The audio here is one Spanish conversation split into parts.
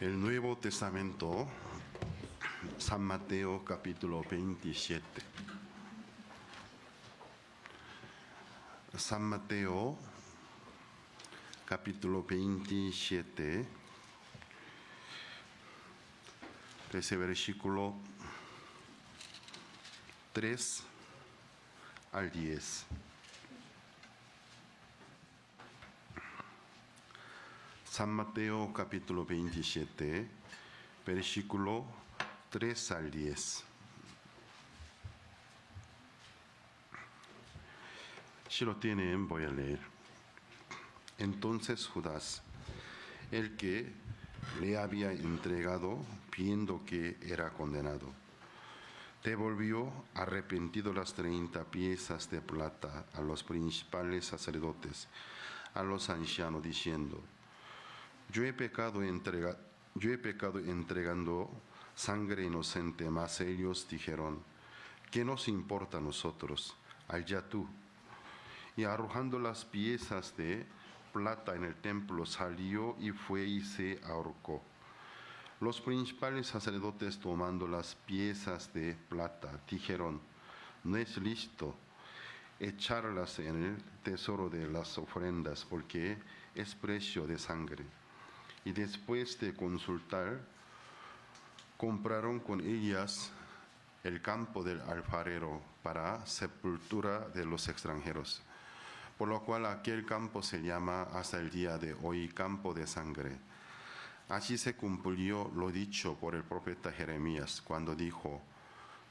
El Nuevo Testamento, San Mateo capítulo 27. San Mateo capítulo 27, desde versículo 3 al 10. San Mateo capítulo 27, versículo 3 al 10. Si lo tienen, voy a leer. Entonces Judas, el que le había entregado, viendo que era condenado, devolvió arrepentido las 30 piezas de plata a los principales sacerdotes, a los ancianos, diciendo: Yo he pecado entregando sangre inocente. Mas ellos dijeron: ¿qué nos importa a nosotros? Allá tú. Y arrojando las piezas de plata en el templo, salió y fue y se ahorcó. Los principales sacerdotes, tomando las piezas de plata, dijeron: no es lícito echarlas en el tesoro de las ofrendas, porque es precio de sangre. Y después de consultar, compraron con ellas el campo del alfarero para sepultura de los extranjeros, por lo cual aquel campo se llama hasta el día de hoy campo de sangre. Así se cumplió lo dicho por el profeta Jeremías, cuando dijo: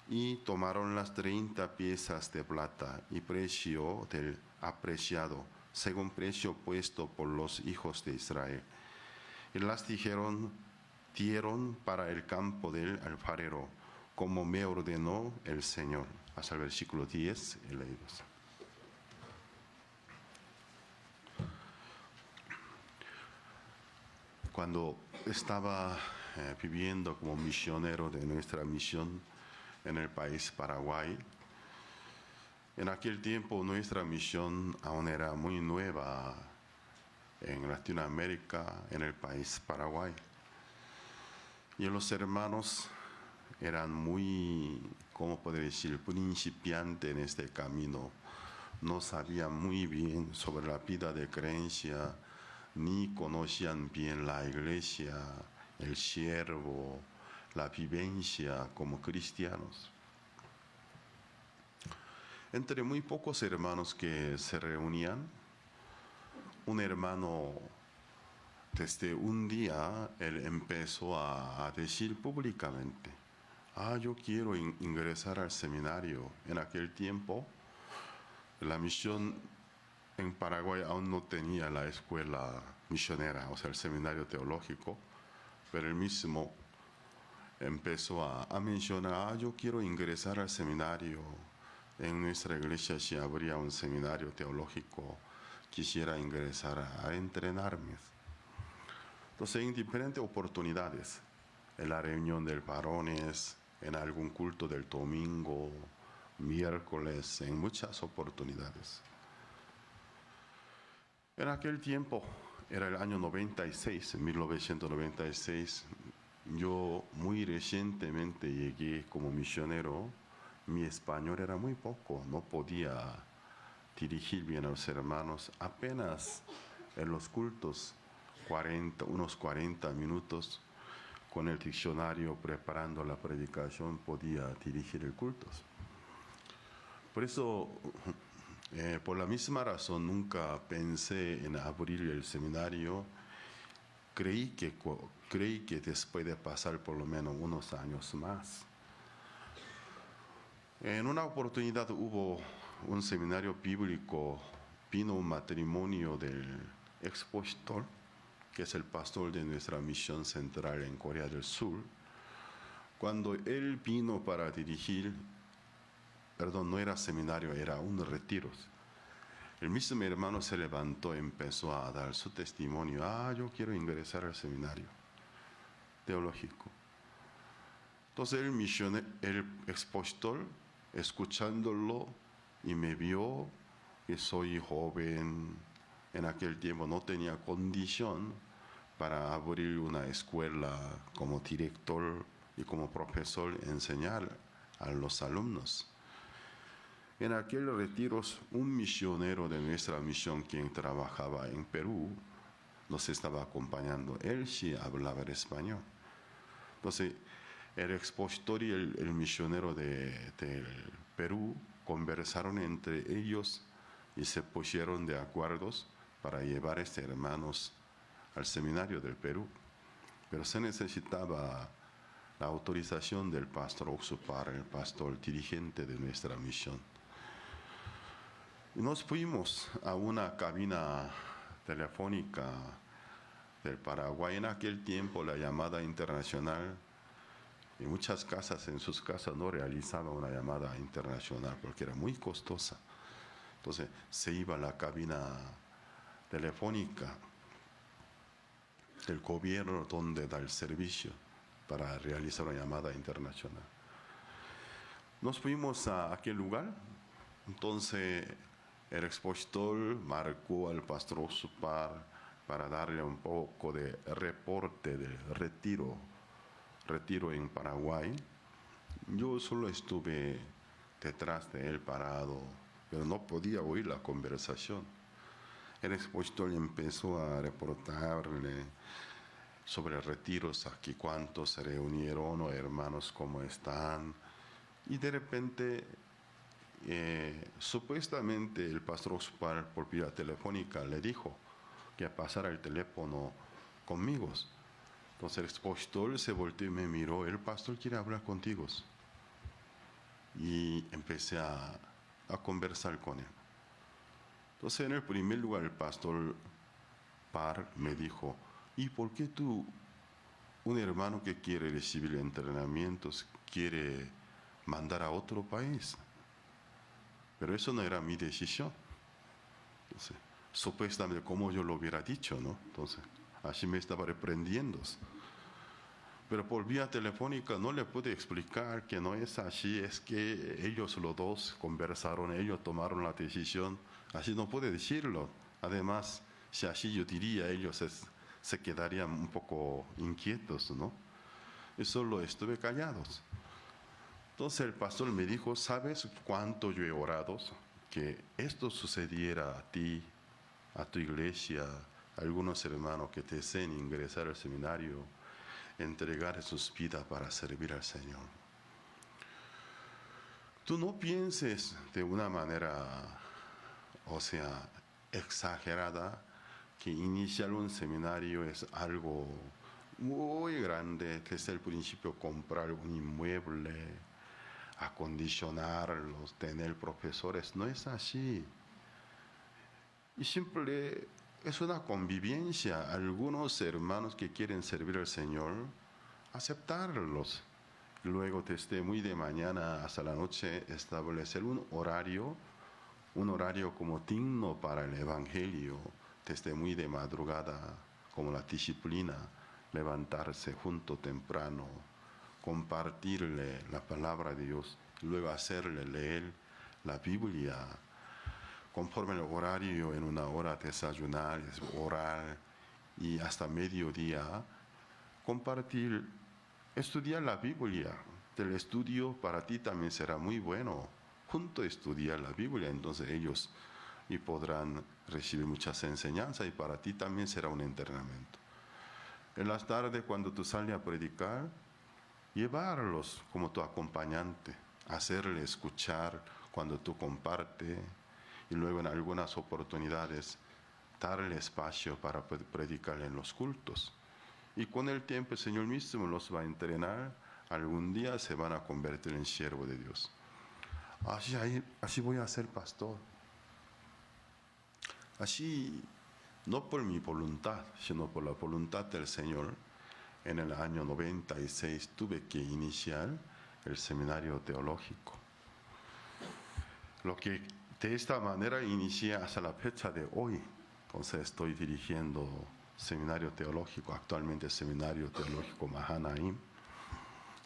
y tomaron las 30 piezas de plata y precio del apreciado, según precio puesto por los hijos de Israel, y las dieron para el campo del alfarero, como me ordenó el Señor. Hasta el versículo 10 leídos. Cuando estaba viviendo como misionero de nuestra misión en el país Paraguay, en aquel tiempo nuestra misión aún era muy nueva en Latinoamérica, en el país Paraguay. Y los hermanos eran muy, ¿cómo podría decir?, principiantes en este camino. No sabían muy bien sobre la vida de creencia, ni conocían bien la iglesia, el siervo, la vivencia como cristianos. Entre muy pocos hermanos que se reunían, un hermano, desde un día, él empezó a decir públicamente: yo quiero ingresar al seminario. En aquel tiempo, la misión en Paraguay aún no tenía la escuela misionera, o sea, el seminario teológico, pero él mismo empezó a mencionar: yo quiero ingresar al seminario. En nuestra iglesia, si habría un seminario teológico, quisiera ingresar a entrenarme. Entonces, en diferentes oportunidades, en la reunión de varones, en algún culto del domingo, miércoles, en muchas oportunidades. En aquel tiempo, era el año 96, 1996, yo muy recientemente llegué como misionero. Mi español era muy poco, no podía dirigir bien a los hermanos. Apenas en los cultos, unos 40 minutos, con el diccionario preparando la predicación, podía dirigir el culto. Por eso, por la misma razón, nunca pensé en abrir el seminario. Creí que después de pasar por lo menos unos años más. En una oportunidad hubo un seminario bíblico, vino un matrimonio del expositor, que es el pastor de nuestra misión central en Corea del Sur. Cuando él vino para dirigir, no era seminario, era un retiro. El mismo hermano se levantó y empezó a dar su testimonio: yo quiero ingresar al seminario teológico. Entonces el expositor, escuchándolo, y me vio que soy joven, en aquel tiempo no tenía condición para abrir una escuela como director y como profesor, enseñar a los alumnos. En aquellos retiros, un misionero de nuestra misión, quien trabajaba en Perú, nos estaba acompañando. Él sí hablaba el español. Entonces, el expositor y el misionero del Perú conversaron entre ellos y se pusieron de acuerdo para llevar a estos hermanos al seminario del Perú. Pero se necesitaba la autorización del pastor Oxupar, el pastor dirigente de nuestra misión. Y nos fuimos a una cabina telefónica del Paraguay. En aquel tiempo la llamada internacional, y muchas casas en sus casas no realizaban una llamada internacional porque era muy costosa. Entonces se iba a la cabina telefónica del gobierno donde da el servicio para realizar una llamada internacional. Nos fuimos a aquel lugar. Entonces el expositor marcó al pastor Oxupar para darle un poco de reporte del retiro en Paraguay. Yo solo estuve detrás de él parado, pero no podía oír la conversación. El expositor empezó a reportarle sobre retiros aquí, cuántos se reunieron, o hermanos cómo están. Y de repente, supuestamente el pastor Oxupar por vía telefónica le dijo que pasara el teléfono conmigo. Entonces el expositor se volteó y me miró: el pastor quiere hablar contigo. Y empecé a conversar con él. Entonces en el primer lugar el pastor Par me dijo: ¿y por qué tú, un hermano que quiere recibir entrenamientos, quiere mandar a otro país? Pero eso no era mi decisión. Entonces, supuestamente como yo lo hubiera dicho, ¿no? Entonces, así me estaba reprendiendo. Pero por vía telefónica no le pude explicar que no es así, es que ellos los dos conversaron, ellos tomaron la decisión, así no pude decirlo. Además, si así yo diría, ellos se quedarían un poco inquietos, ¿no? Y solo estuve callados. Entonces el pastor me dijo: ¿sabes cuánto yo he orado que esto sucediera a ti, a tu iglesia, a algunos hermanos que te deseen ingresar al seminario, entregar sus vidas para servir al Señor? Tú no pienses de una manera, exagerada, que iniciar un seminario es algo muy grande, que desde el principio comprar un inmueble, acondicionarlos, tener profesores. No es así. Y simple es una convivencia. Algunos hermanos que quieren servir al Señor, aceptarlos. Luego desde muy de mañana hasta la noche establecer un horario como digno para el Evangelio, desde muy de madrugada, como la disciplina, levantarse junto temprano, compartirle la palabra de Dios, luego hacerle leer la Biblia, conforme el horario, en una hora desayunar, orar, y hasta mediodía compartir, estudiar la Biblia. El estudio para ti también será muy bueno. Junto a estudiar la Biblia, entonces ellos y podrán recibir muchas enseñanzas, y para ti también será un entrenamiento. En las tardes, cuando tú sales a predicar, llevarlos como tu acompañante, hacerle escuchar cuando tú compartes, y luego en algunas oportunidades darle espacio para predicar en los cultos. Y con el tiempo el Señor mismo los va a entrenar. Algún día se van a convertir en siervo de Dios. Así voy a ser pastor. Así, no por mi voluntad, sino por la voluntad del Señor. En el año 96 tuve que iniciar el seminario teológico. Lo que de esta manera inicié hasta la fecha de hoy. Entonces estoy dirigiendo seminario teológico, actualmente seminario teológico Mahanaim,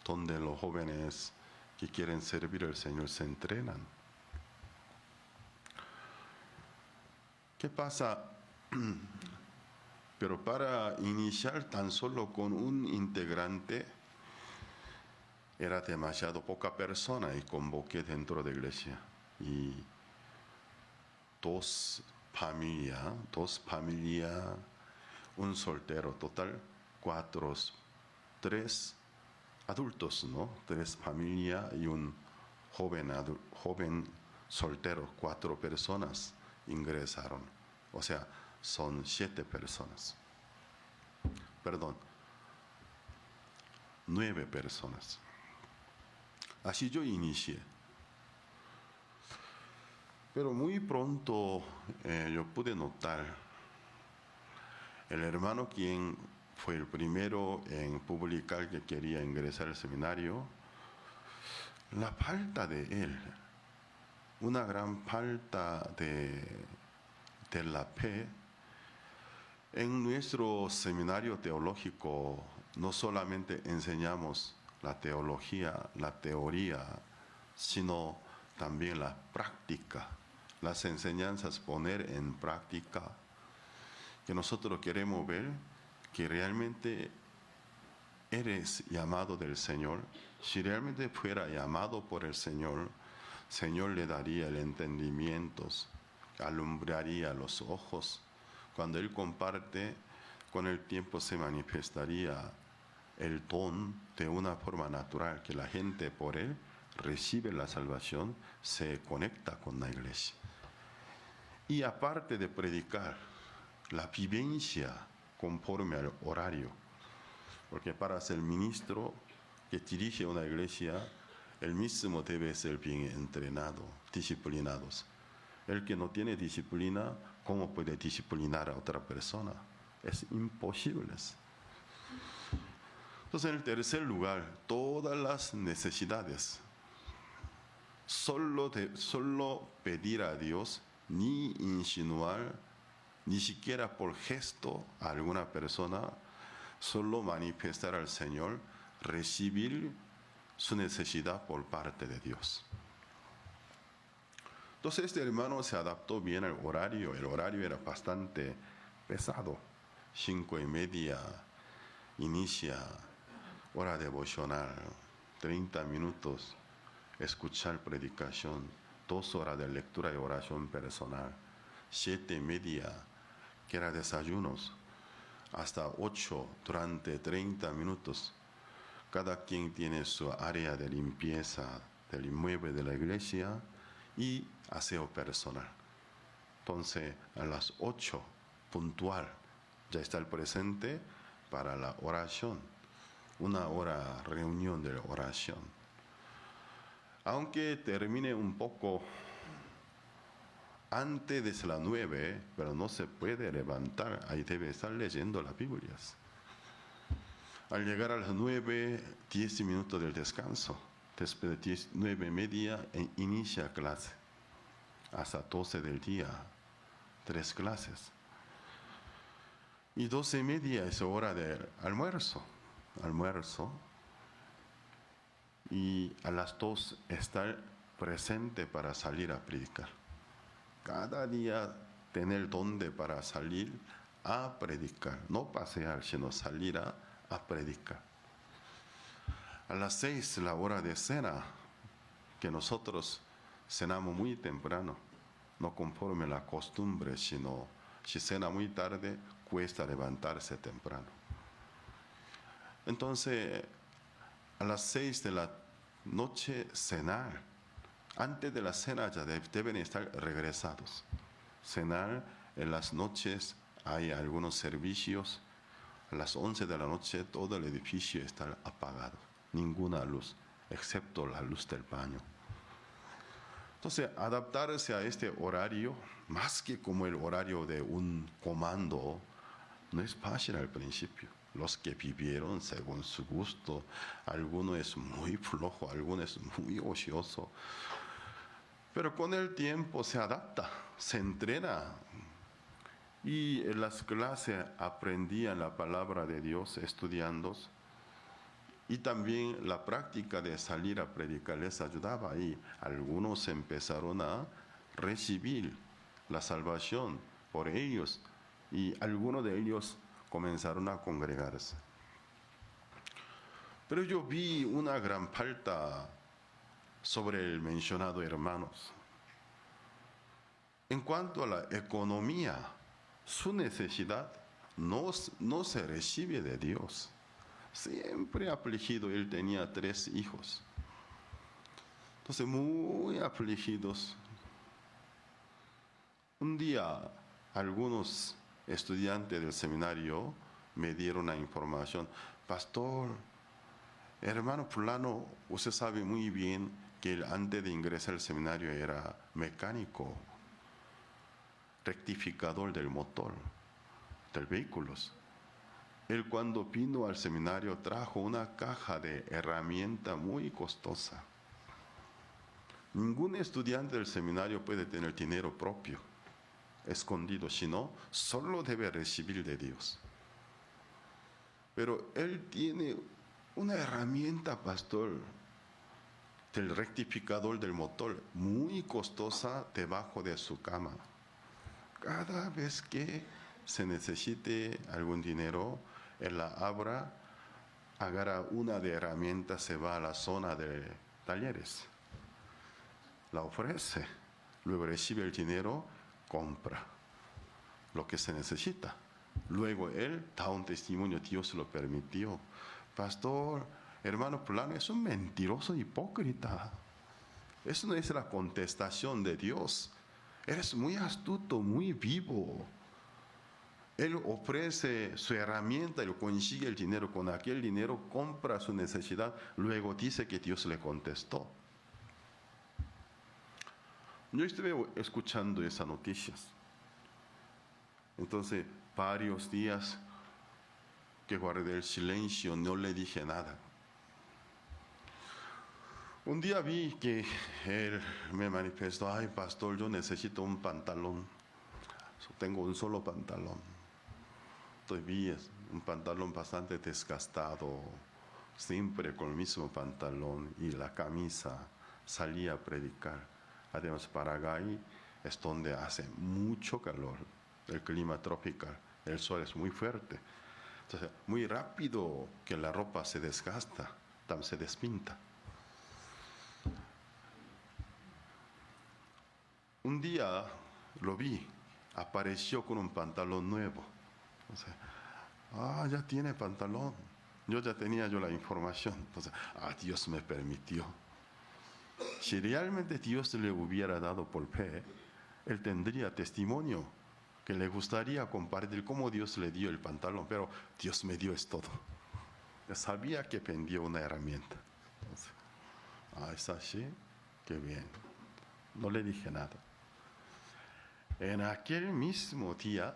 donde los jóvenes que quieren servir al Señor se entrenan. ¿Qué pasa? Pero para iniciar tan solo con un integrante era demasiado poca persona y convoqué dentro de la iglesia. Y dos familias, un soltero, total 4, 3 adultos, ¿no? 3 familias y un joven soltero, 4 personas ingresaron. O sea, son 7 personas. Perdón, 9 personas. Así yo inicié. Pero muy pronto yo pude notar el hermano quien fue el primero en publicar que quería ingresar al seminario, la falta de él, una gran falta de la fe. En nuestro seminario teológico no solamente enseñamos la teología, la teoría, sino también la práctica, las enseñanzas poner en práctica, que nosotros queremos ver que realmente eres llamado del Señor. Si realmente fuera llamado por el Señor le daría el entendimiento, alumbraría los ojos. Cuando Él comparte, con el tiempo se manifestaría el don de una forma natural, que la gente por Él recibe la salvación, se conecta con la iglesia. Y aparte de predicar, la vivencia conforme al horario, porque para ser ministro que dirige una iglesia, él mismo debe ser bien entrenado, disciplinados. El que no tiene disciplina, ¿cómo puede disciplinar a otra persona? Es imposible. Entonces, en el tercer lugar, todas las necesidades. Solo pedir a Dios, ni insinuar, ni siquiera por gesto a alguna persona, solo manifestar al Señor, recibir su necesidad por parte de Dios. Entonces este hermano se adaptó bien al horario. El horario era bastante pesado. 5:30 inicia hora devocional, 30 minutos escuchar predicación, 2 horas de lectura y oración personal, 7:30 que era desayunos, hasta 8 durante 30 minutos. Cada quien tiene su área de limpieza del inmueble de la iglesia y aseo personal. Entonces, a las 8, puntual, ya está el presente para la oración. Una hora reunión de oración. Aunque termine un poco antes de las 9, pero no se puede levantar, ahí debe estar leyendo las Biblias. Al llegar a las 9, 10 minutos del descanso. Después de 9:30 inicia clase. Hasta 12 del día, 3 clases. Y 12:30 es hora del almuerzo. Y a las 2 estar presente para salir a predicar. Cada día tener donde para salir a predicar. No pasear, sino salir a predicar. A las 6 la hora de cena, que nosotros cenamos muy temprano, no conforme la costumbre, sino si cena muy tarde, cuesta levantarse temprano. Entonces, a las 6 de la noche cenar. Antes de la cena ya deben estar regresados. Cenar, en las noches hay algunos servicios. A las 11 de la noche todo el edificio está apagado. Ninguna luz, excepto la luz del baño. Entonces, adaptarse a este horario, más que como el horario de un comando, no es fácil al principio. Los que vivieron según su gusto, alguno es muy flojo, alguno es muy ocioso. Pero con el tiempo se adapta, se entrena. Y en las clases aprendían la palabra de Dios estudiando. Y también la práctica de salir a predicar les ayudaba ahí. Algunos empezaron a recibir la salvación por ellos. Y algunos de ellos comenzaron a congregarse. Pero yo vi una gran falta sobre el mencionado hermanos. En cuanto a la economía, su necesidad no se recibe de Dios. Siempre afligido, él tenía 3 hijos. Entonces, muy afligidos. Un día, algunos estudiantes del seminario me dieron la información: pastor, hermano fulano, usted sabe muy bien que él antes de ingresar al seminario era mecánico, rectificador del motor, del vehículos. Él cuando vino al seminario trajo una caja de herramienta muy costosa. Ningún estudiante del seminario puede tener dinero propio, escondido, sino solo debe recibir de Dios. Pero él tiene una herramienta, pastor, del rectificador del motor, muy costosa, debajo de su cama. Cada vez que se necesite algún dinero, él la abra, agarra una de herramientas, se va a la zona de talleres, la ofrece, luego recibe el dinero, compra lo que se necesita. Luego él da un testimonio: Dios lo permitió. Pastor, hermano fulano es un mentiroso hipócrita. Eso no es la contestación de Dios. Eres muy astuto, muy vivo. Él ofrece su herramienta y lo consigue el dinero. Con aquel dinero compra su necesidad. Luego dice que Dios le contestó. Yo estuve escuchando esas noticias. Entonces, varios días que guardé el silencio, no le dije nada. Un día vi que él me manifestó: ay, pastor, yo necesito un pantalón. Tengo un solo pantalón. Entonces vi un pantalón bastante desgastado, siempre con el mismo pantalón y la camisa. Salí a predicar. Además, Paraguay es donde hace mucho calor, el clima tropical, el sol es muy fuerte. Entonces, muy rápido que la ropa se desgasta, se despinta. Un día lo vi, apareció con un pantalón nuevo. Entonces, ya tiene pantalón. Yo ya tenía la información. Entonces, Dios me permitió. Si realmente Dios le hubiera dado por fe, él tendría testimonio que le gustaría compartir cómo Dios le dio el pantalón, pero Dios me dio es todo. Ya sabía que vendió una herramienta. Entonces, ¿es así? Qué bien. No le dije nada. En aquel mismo día,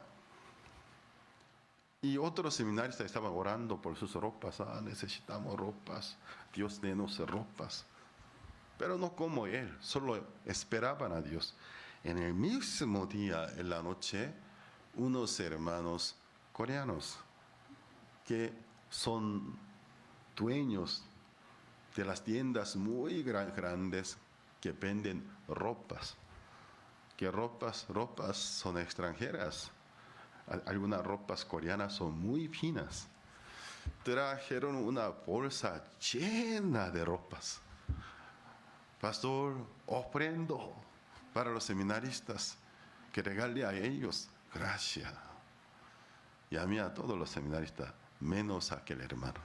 y otros seminaristas estaban orando por sus ropas. Necesitamos ropas. Dios denos ropas. Pero no como él, solo esperaban a Dios. En el mismo día, en la noche, unos hermanos coreanos que son dueños de las tiendas muy grandes que venden ropas. Que ropas son extranjeras. Algunas ropas coreanas son muy finas. Trajeron una bolsa llena de ropas. Pastor, ofrendo para los seminaristas, que regale a ellos. Gracias. Llamé a todos los seminaristas, menos a aquel hermano.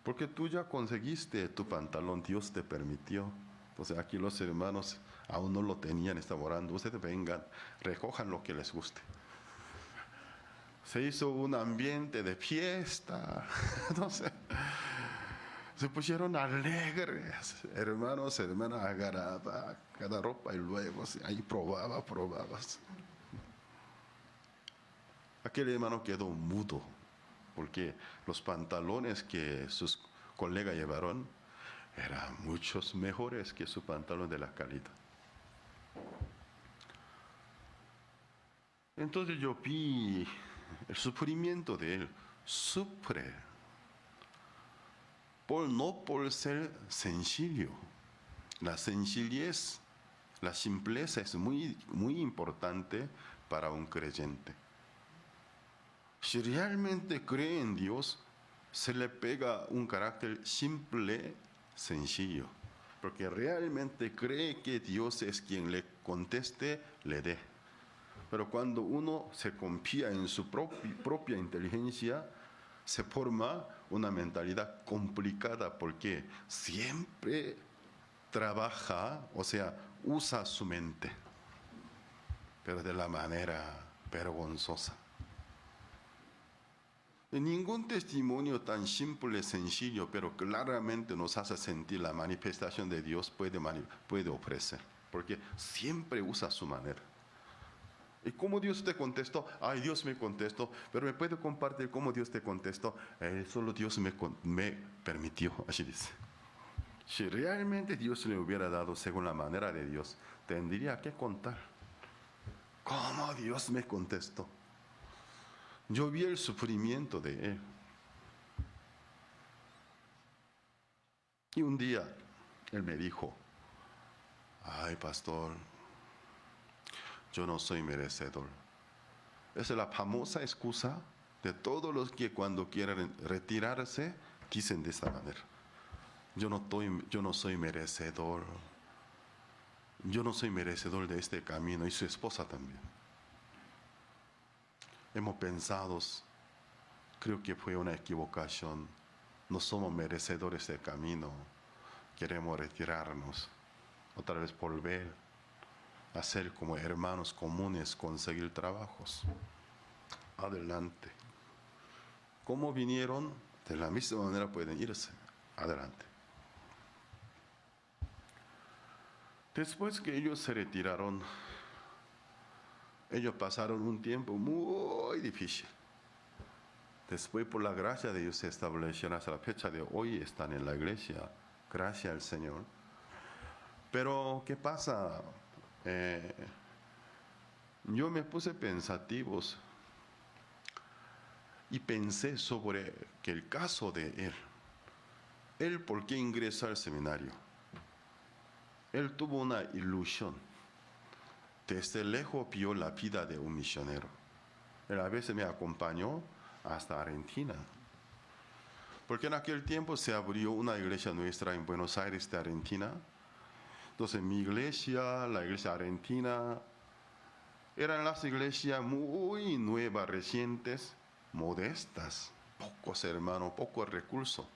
Porque tú ya conseguiste tu pantalón, Dios te permitió. Entonces aquí los hermanos aún no lo tenían, estaban orando. Ustedes vengan, recojan lo que les guste. Se hizo un ambiente de fiesta. Entonces, se pusieron alegres, hermanos, hermanas, agarraba cada ropa y luego ahí probabas. Aquel hermano quedó mudo, porque los pantalones que sus colegas llevaron eran muchos mejores que su pantalón de la calidad. Entonces yo vi el sufrimiento de él, sufre. No por ser sencillo. La sencillez, la simpleza es muy, muy importante para un creyente. Si realmente cree en Dios, se le pega un carácter simple, sencillo. Porque realmente cree que Dios es quien le conteste, le dé. Pero cuando uno se confía en su propia inteligencia, se forma una mentalidad complicada porque siempre trabaja, o sea, usa su mente, pero de la manera vergonzosa. Ningún testimonio tan simple, sencillo, pero claramente nos hace sentir la manifestación de Dios puede ofrecer, porque siempre usa su manera. ¿Y cómo Dios te contestó? Ay, Dios me contestó, pero me puede compartir cómo Dios te contestó. Solo Dios me permitió, así dice. Si realmente Dios le hubiera dado según la manera de Dios, tendría que contar cómo Dios me contestó. Yo vi el sufrimiento de él. Y un día él me dijo, ay, pastor, yo no soy merecedor. Esa es la famosa excusa de todos los que cuando quieren retirarse dicen de esta manera. Yo no soy merecedor. Yo no soy merecedor de este camino, y su esposa también. Hemos pensado, creo que fue una equivocación. No somos merecedores del camino. Queremos retirarnos. Otra vez volver a ser como hermanos comunes, conseguir trabajos. Adelante. ¿Cómo vinieron? De la misma manera pueden irse. Adelante. Después que ellos se retiraron, ellos pasaron un tiempo muy difícil. Después, por la gracia de Dios, se establecieron hasta la fecha de hoy, están en la iglesia. Gracias al Señor. Pero, ¿qué pasa? Yo me puse pensativos y pensé sobre que el caso de él, ¿por qué ingresó al seminario? Él tuvo una ilusión. Desde lejos vio la vida de un misionero. Él a veces me acompañó hasta Argentina. Porque en aquel tiempo se abrió una iglesia nuestra en Buenos Aires de Argentina. Entonces mi iglesia, la iglesia argentina, eran las iglesias muy nuevas, recientes, modestas, pocos hermanos, pocos recursos.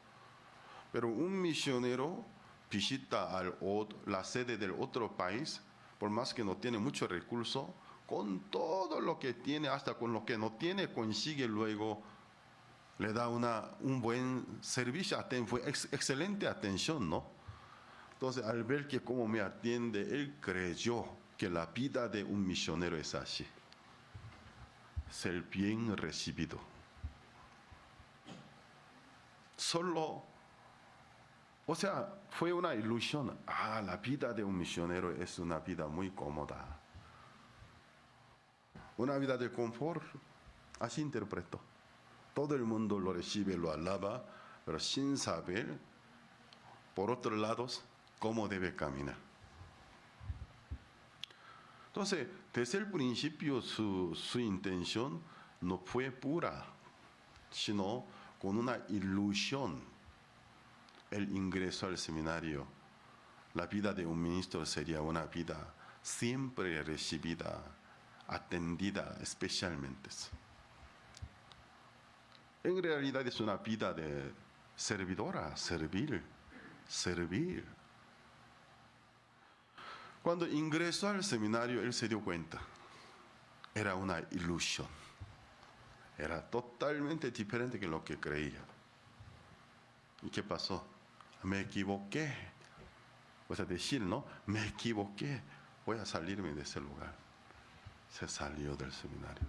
Pero un misionero visita la sede del otro país, por más que no tiene mucho recurso, con todo lo que tiene, hasta con lo que no tiene, consigue luego, le da un buen servicio, fue excelente atención, ¿no? Entonces, al ver que cómo me atiende, él creyó que la vida de un misionero es así, ser bien recibido. O sea, fue una ilusión. La vida de un misionero es una vida muy cómoda. Una vida de confort. Así interpretó. Todo el mundo lo recibe, lo alaba, pero sin saber, por otros lados, cómo debe caminar. Entonces, desde el principio su intención no fue pura, sino con una ilusión. El ingreso al seminario, la vida de un ministro sería una vida siempre recibida, atendida especialmente. En realidad es una vida de servidora, servir. Cuando ingresó al seminario, él se dio cuenta. Era una ilusión. Era totalmente diferente de lo que creía. ¿Y qué pasó? Me equivoqué. O sea, decir, ¿no? Me equivoqué. Voy a salirme de ese lugar. Se salió del seminario.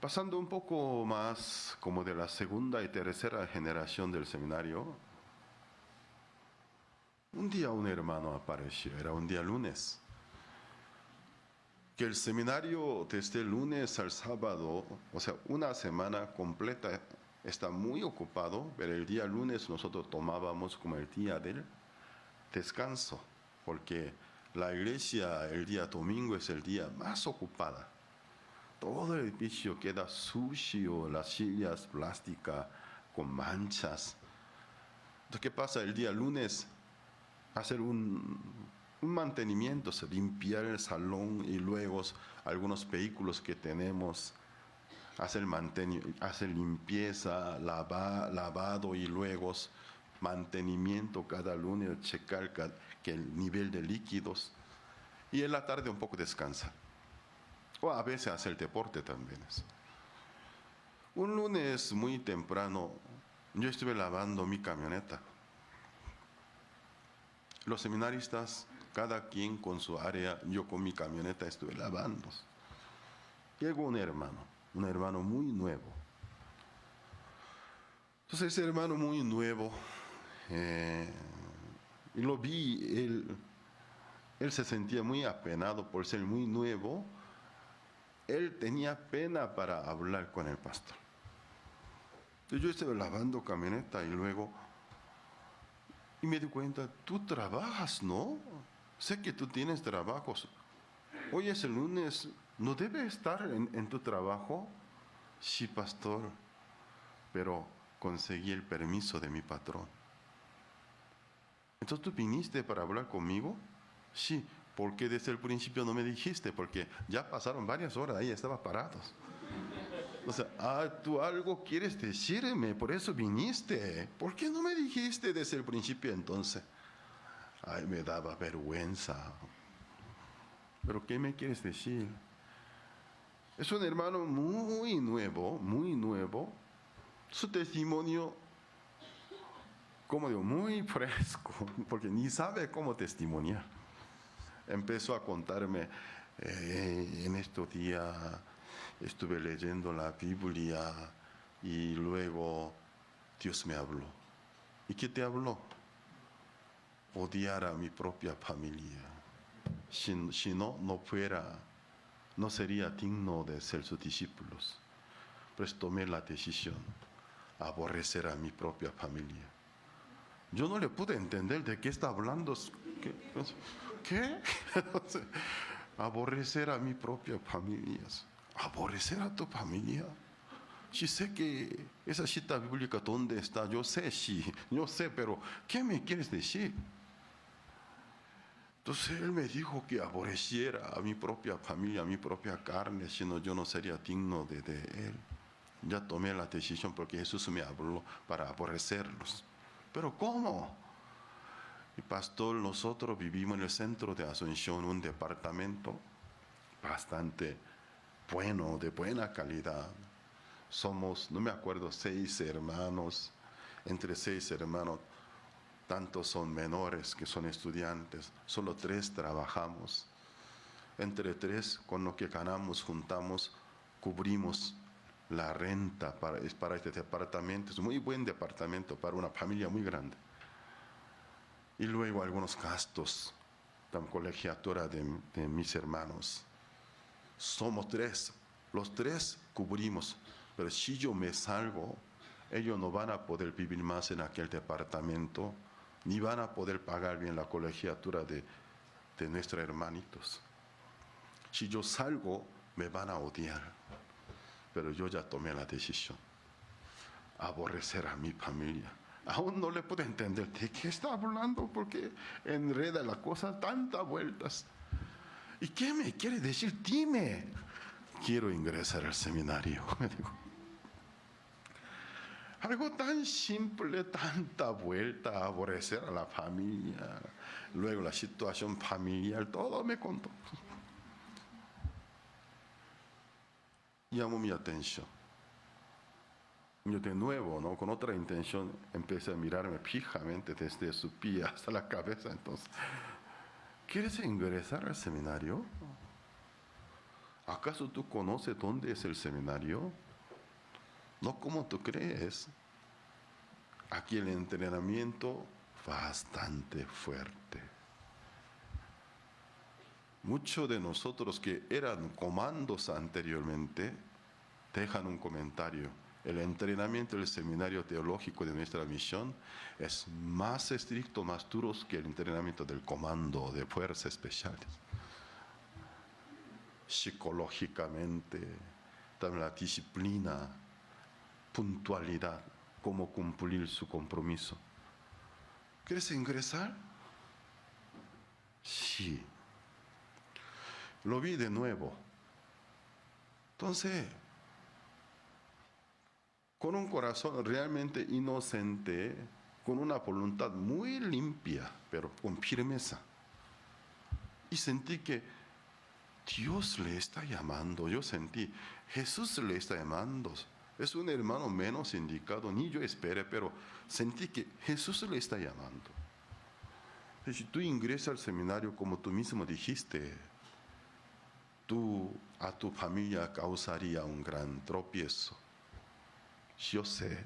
Pasando un poco más como de la segunda y tercera generación del seminario, un día un hermano apareció, era un día lunes, que el seminario desde el lunes al sábado, o sea, una semana completa, está muy ocupado, pero el día lunes nosotros tomábamos como el día del descanso, porque la iglesia el día domingo es el día más ocupada. Todo el edificio queda sucio, las sillas plásticas con manchas. Entonces, ¿qué pasa? El día lunes, hacer un mantenimiento, limpiar el salón y luego algunos vehículos que tenemos, hacer limpieza, lavado y luego mantenimiento cada lunes, checar que el nivel de líquidos. Y en la tarde un poco descansar. O a veces hacer deporte también. Un lunes muy temprano, yo estuve lavando mi camioneta. Los seminaristas, cada quien con su área, yo con mi camioneta estuve lavando. Llegó un hermano muy nuevo. Entonces ese hermano muy nuevo, y lo vi, él se sentía muy apenado por ser muy nuevo. Él tenía pena para hablar con el pastor. Entonces yo estaba lavando camioneta y me di cuenta, tú trabajas, ¿no? Sé que tú tienes trabajos. Hoy es el lunes, ¿no debes estar en tu trabajo? Sí, pastor, pero conseguí el permiso de mi patrón. Entonces, ¿tú viniste para hablar conmigo? Sí, porque desde el principio no me dijiste, porque ya pasaron varias horas, ahí estaba parados. O sea, tú algo quieres decirme, por eso viniste. ¿Por qué no me dijiste desde el principio entonces? Ay, me daba vergüenza. ¿Pero qué me quieres decir? Es un hermano muy nuevo, muy nuevo. Su testimonio, como digo, muy fresco, porque ni sabe cómo testimoniar. Empezó a contarme, en estos días estuve leyendo la Biblia y luego Dios me habló. ¿Y qué te habló? Odiar a mi propia familia. Si no sería digno de ser sus discípulos. Pues tomé la decisión, aborrecer a mi propia familia. Yo no le pude entender de qué está hablando. ¿Qué? Aborrecer a mi propia familia. ¿Aborrecer a tu familia? Si sé que esa cita bíblica, ¿dónde está? Yo sé, sí, yo sé, pero ¿qué me quieres decir? Entonces él me dijo que aborreciera a mi propia familia, a mi propia carne, si no yo no sería digno de él. Ya tomé la decisión porque Jesús me habló para aborrecerlos. ¿Pero cómo? Y pastor, nosotros vivimos en el centro de Asunción, un departamento bastante bueno, de buena calidad. Somos, no me acuerdo, 6 hermanos. Entre 6 hermanos, tantos son menores que son estudiantes. Solo 3 trabajamos. Entre 3, con lo que ganamos, juntamos, cubrimos la renta para este departamento. Es un muy buen departamento para una familia muy grande. Y luego algunos gastos, la colegiatura de mis hermanos. Somos 3, los 3 cubrimos, pero si yo me salgo, ellos no van a poder vivir más en aquel departamento, ni van a poder pagar bien la colegiatura de nuestros hermanitos. Si yo salgo, me van a odiar, pero yo ya tomé la decisión, aborrecer a mi familia. Aún no le puedo entender de qué está hablando, porque enreda la cosa tantas vueltas. ¿Y qué me quiere decir? Dime. Quiero ingresar al seminario. Algo tan simple, tanta vuelta, aborrecer a la familia, luego la situación familiar, todo me contó. Llamó mi atención. Yo de nuevo, ¿no? Con otra intención, empecé a mirarme fijamente desde su pie hasta la cabeza. Entonces, ¿quieres ingresar al seminario? ¿Acaso tú conoces dónde es el seminario? No como tú crees. Aquí el entrenamiento bastante fuerte. Muchos de nosotros que eran comandos anteriormente dejan un comentario. El entrenamiento del seminario teológico de nuestra misión es más estricto, más duro que el entrenamiento del comando de fuerzas especiales. Psicológicamente, también la disciplina, puntualidad, cómo cumplir su compromiso. ¿Quieres ingresar? Sí. Lo vi de nuevo. Entonces, con un corazón realmente inocente, con una voluntad muy limpia, pero con firmeza. Y sentí que Dios le está llamando. Yo sentí, Jesús le está llamando. Es un hermano menos indicado, ni yo esperé, pero sentí que Jesús le está llamando. Si tú ingresas al seminario como tú mismo dijiste, tú a tu familia causaría un gran tropiezo. Yo sé,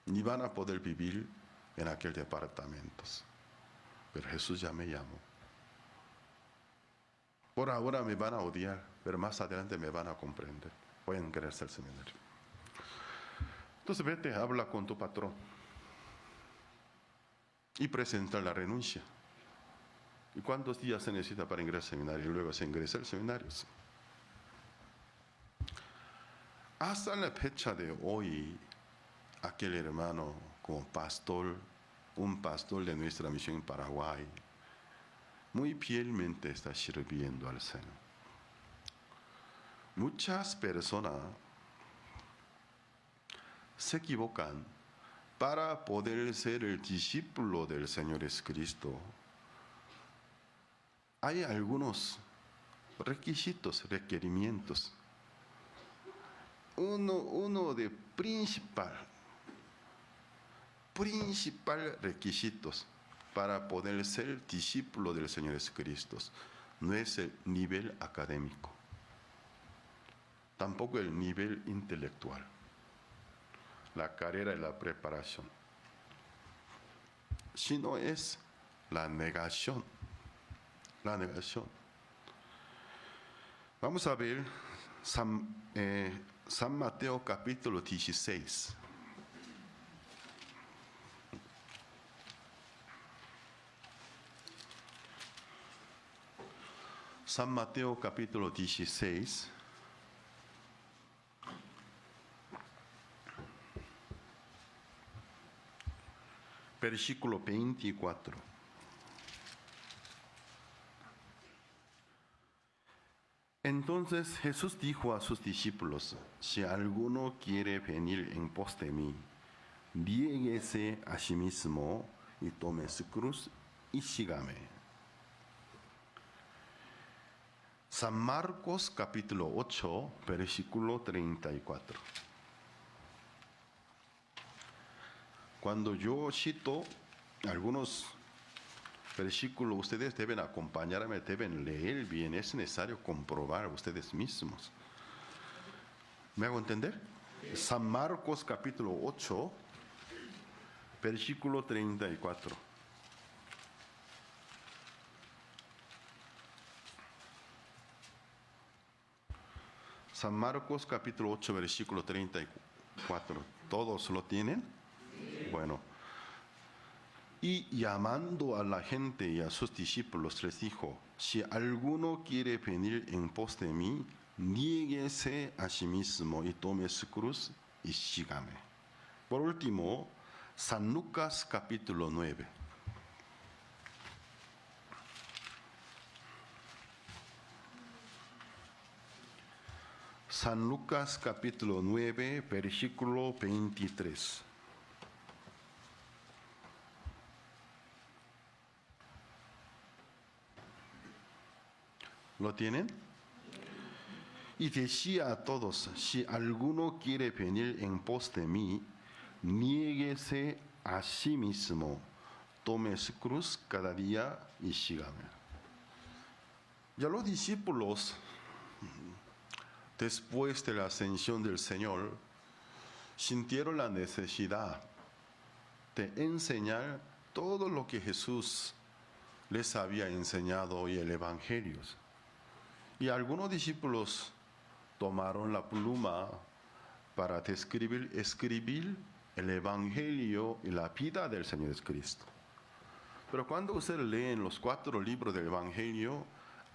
ni van a poder vivir en aquel departamento. Pero Jesús ya me llamó. Por ahora me van a odiar, pero más adelante me van a comprender. Voy a ingresar al seminario. Entonces vete, habla con tu patrón y presenta la renuncia. ¿Y cuántos días se necesita para ingresar al seminario? Y luego se ingresa al seminario. Hasta la fecha de hoy, aquel hermano como pastor, un pastor de nuestra misión en Paraguay, muy fielmente está sirviendo al Señor. Muchas personas se equivocan para poder ser el discípulo del Señor Jesucristo. Hay algunos requisitos, requerimientos. Uno de principal requisitos para poder ser discípulo del Señor Jesucristo no es el nivel académico, tampoco el nivel intelectual, la carrera y la preparación, sino es la negación. La negación. Vamos a ver San Mateo capítulo 16. San Mateo capítulo 16. Versículo 24. Entonces Jesús dijo a sus discípulos: si alguno quiere venir en pos de mí, niéguese a sí mismo y tome su cruz y sígame. San Marcos capítulo 8, versículo 34. Cuando yo cito algunos versículos, ustedes deben acompañarme, deben leer bien, es necesario comprobar ustedes mismos. ¿Me hago entender? San Marcos capítulo 8, versículo 34. San Marcos capítulo 8, versículo 34. ¿Todos lo tienen? Sí. Bueno. Y llamando a la gente y a sus discípulos les dijo: si alguno quiere venir en pos de mí, niéguese a sí mismo y tome su cruz y sígame. Por último, San Lucas capítulo 9. San Lucas capítulo 9, versículo 23. ¿Lo tienen? Y decía a todos: si alguno quiere venir en pos de mí, niéguese a sí mismo, tome su cruz cada día y sígame. Ya los discípulos, después de la ascensión del Señor, sintieron la necesidad de enseñar todo lo que Jesús les había enseñado y el Evangelio. Y algunos discípulos tomaron la pluma para escribir el Evangelio y la vida del Señor Jesucristo. Pero cuando usted lee en los 4 libros del Evangelio,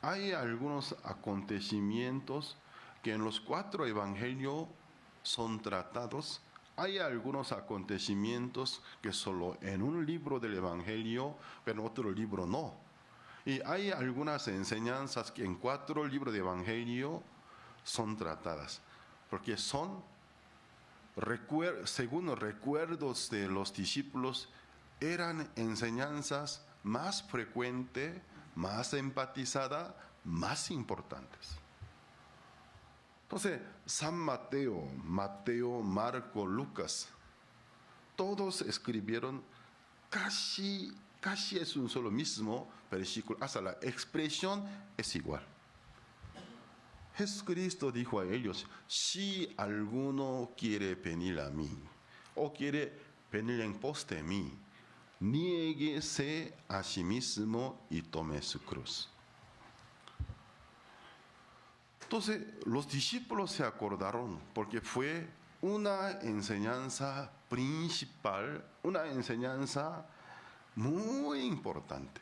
hay algunos acontecimientos que en los 4 Evangelios son tratados. Hay algunos acontecimientos que solo en un libro del Evangelio, pero en otro libro no. Y hay algunas enseñanzas que en 4 libros de Evangelio son tratadas, porque son, según los recuerdos de los discípulos, eran enseñanzas más frecuentes, más empatizadas, más importantes. Entonces, San Mateo, Marco, Lucas, todos escribieron casi es un solo mismo versículo, hasta la expresión es igual. Jesucristo dijo a ellos, si alguno quiere venir a mí, o quiere venir en pos de mí, niéguese a sí mismo y tome su cruz. Entonces, los discípulos se acordaron, porque fue una enseñanza principal, una enseñanza muy importante.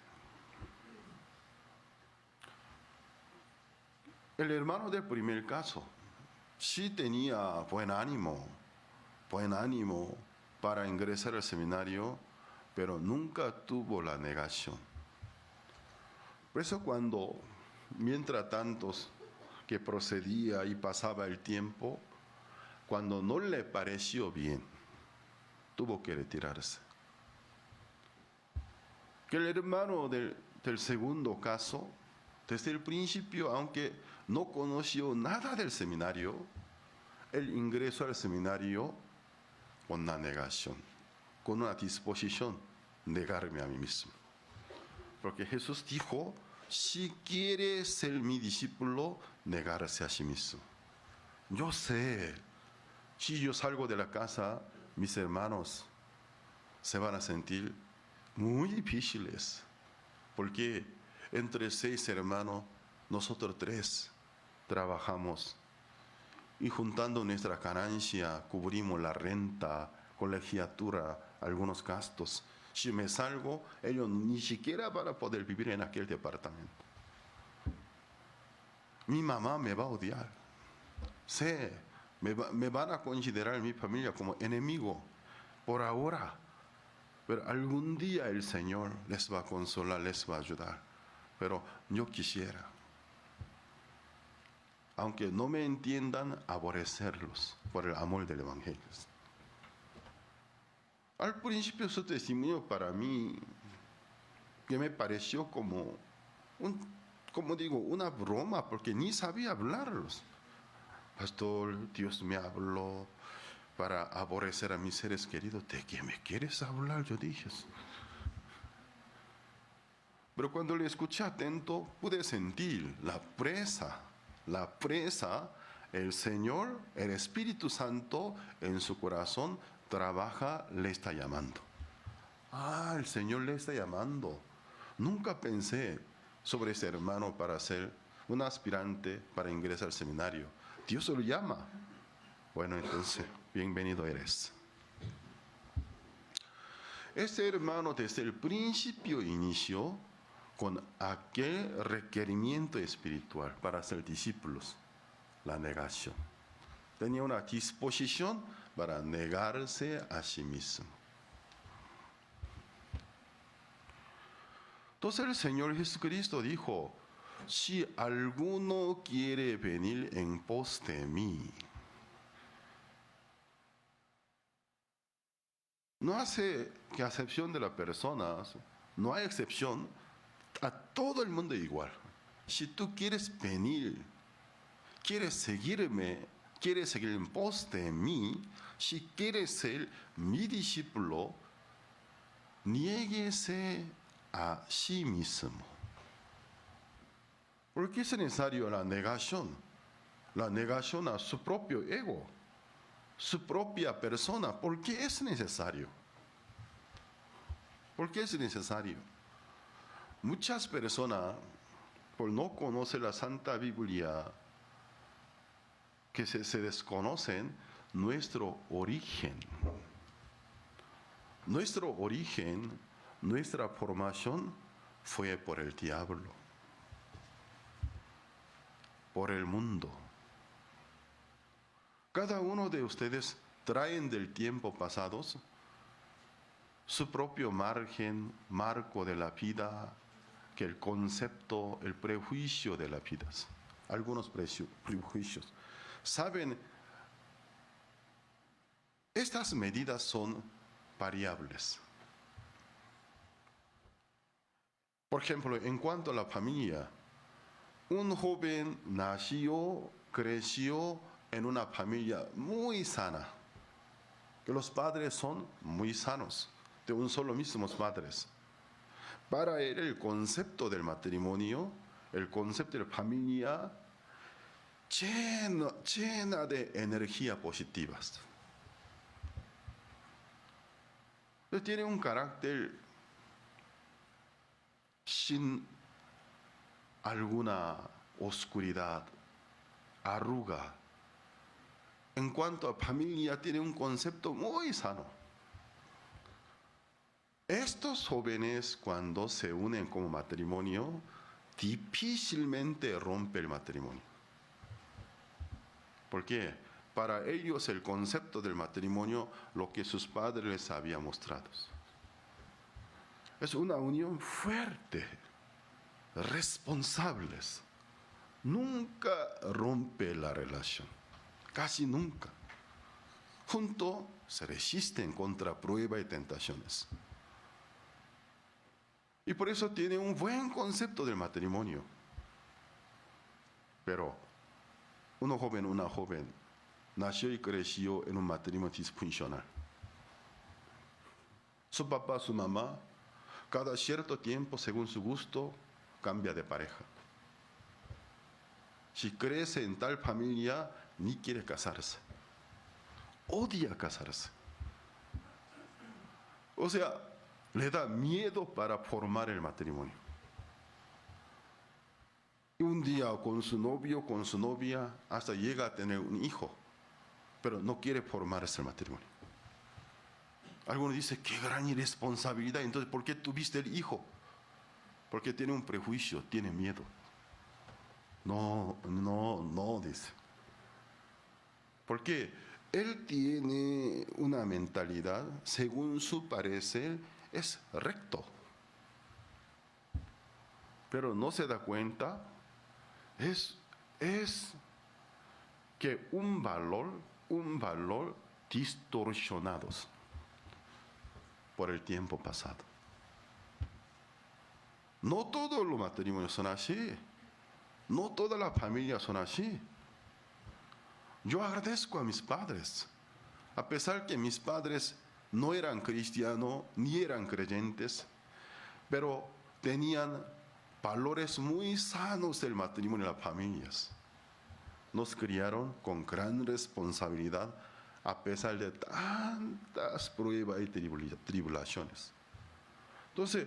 El hermano del primer caso sí tenía buen ánimo para ingresar al seminario, pero nunca tuvo la negación. Por eso mientras tantos que procedía y pasaba el tiempo, cuando no le pareció bien, tuvo que retirarse. Que el hermano del segundo caso, desde el principio, aunque no conoció nada del seminario, él ingresó al seminario con una negación, con una disposición, negarme a mí mismo. Porque Jesús dijo, si quieres ser mi discípulo, negarse a sí mismo. Yo sé, si yo salgo de la casa, mis hermanos se van a sentir muy difíciles, porque entre 6 hermanos, nosotros 3 trabajamos y juntando nuestra ganancia cubrimos la renta, colegiatura, algunos gastos. Si me salgo, ellos ni siquiera van a poder vivir en aquel departamento. Mi mamá me va a odiar. Sé, me van a considerar mi familia como enemigo por ahora. Pero algún día el Señor les va a consolar, les va a ayudar. Pero yo quisiera, aunque no me entiendan, aborrecerlos por el amor del Evangelio. Al principio su testimonio para mí, que me pareció como una broma, porque ni sabía hablarlos. Pastor, Dios me habló para aborrecer a mis seres queridos. ¿De qué me quieres hablar? Yo dije. Pero cuando le escuché atento, pude sentir la presa, el Señor, el Espíritu Santo en su corazón trabaja, le está llamando. El Señor le está llamando. Nunca pensé sobre ese hermano para ser un aspirante para ingresar al seminario. Dios lo llama. Bueno, entonces, bienvenido eres. Este hermano desde el principio inició con aquel requerimiento espiritual para ser discípulos, la negación. Tenía una disposición para negarse a sí mismo. Entonces el Señor Jesucristo dijo, si alguno quiere venir en pos de mí, no hace que acepción de las personas, no hay excepción, a todo el mundo igual. Si tú quieres venir, quieres seguirme, quieres seguir en pos de mí, si quieres ser mi discípulo, niéguese a sí mismo. ¿Por qué es necesario la negación? La negación a su propio ego, su propia persona. ¿Por qué es necesario? ¿Por qué es necesario? Muchas personas, por no conocer la Santa Biblia, que se desconocen, nuestro origen. Nuestro origen, nuestra formación fue por el diablo, por el mundo. Cada uno de ustedes traen del tiempo pasados su propio marco de la vida, que el concepto, el prejuicio de la vida. Algunos prejuicios. Saben, estas medidas son variables. Por ejemplo, en cuanto a la familia, un joven nació, creció en una familia muy sana, que los padres son muy sanos, de un solo mismos padres. Para él concepto del matrimonio, el concepto de la familia, llena de energía positivas. Tiene un carácter sin alguna oscuridad, arruga. En cuanto a familia, tiene un concepto muy sano. Estos jóvenes, cuando se unen como matrimonio, difícilmente rompe el matrimonio. ¿Por qué? Para ellos el concepto del matrimonio, lo que sus padres les habían mostrado. Es una unión fuerte, responsables. Nunca rompe la relación, casi nunca. Juntos se resisten contra pruebas y tentaciones. Y por eso tiene un buen concepto del matrimonio. Pero una joven, nació y creció en un matrimonio disfuncional. Su papá, su mamá, cada cierto tiempo, según su gusto, cambia de pareja. Si crece en tal familia, ni quiere casarse. Odia casarse. O sea, le da miedo para formar el matrimonio. Y un día con su novio, con su novia, hasta llega a tener un hijo, pero no quiere formarse el matrimonio. Algunos dicen, qué gran irresponsabilidad, entonces, ¿por qué tuviste el hijo? Porque tiene un prejuicio, tiene miedo. No, dice. Porque él tiene una mentalidad, según su parecer, es recto. Pero no se da cuenta, es que un valor distorsionados por el tiempo pasado. No todos los matrimonios son así. No todas las familias son así. Yo agradezco a mis padres, a pesar que mis padres no eran cristianos ni eran creyentes, pero tenían valores muy sanos del matrimonio y las familias. Nos criaron con gran responsabilidad a pesar de tantas pruebas y tribulaciones. Entonces,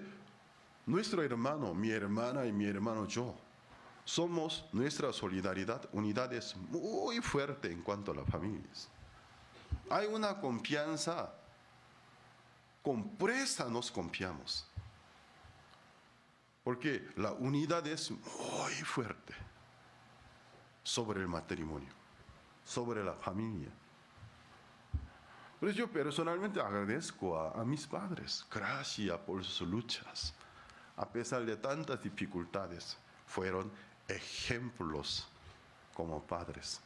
nuestro hermano, mi hermana y mi hermano yo, somos nuestra solidaridad, unidades muy fuerte en cuanto a las familias. Hay una confianza, con presa nos confiamos. Porque la unidad es muy fuerte sobre el matrimonio, sobre la familia. Pues yo personalmente agradezco a mis padres, gracias por sus luchas. A pesar de tantas dificultades, fueron ejemplos como padres.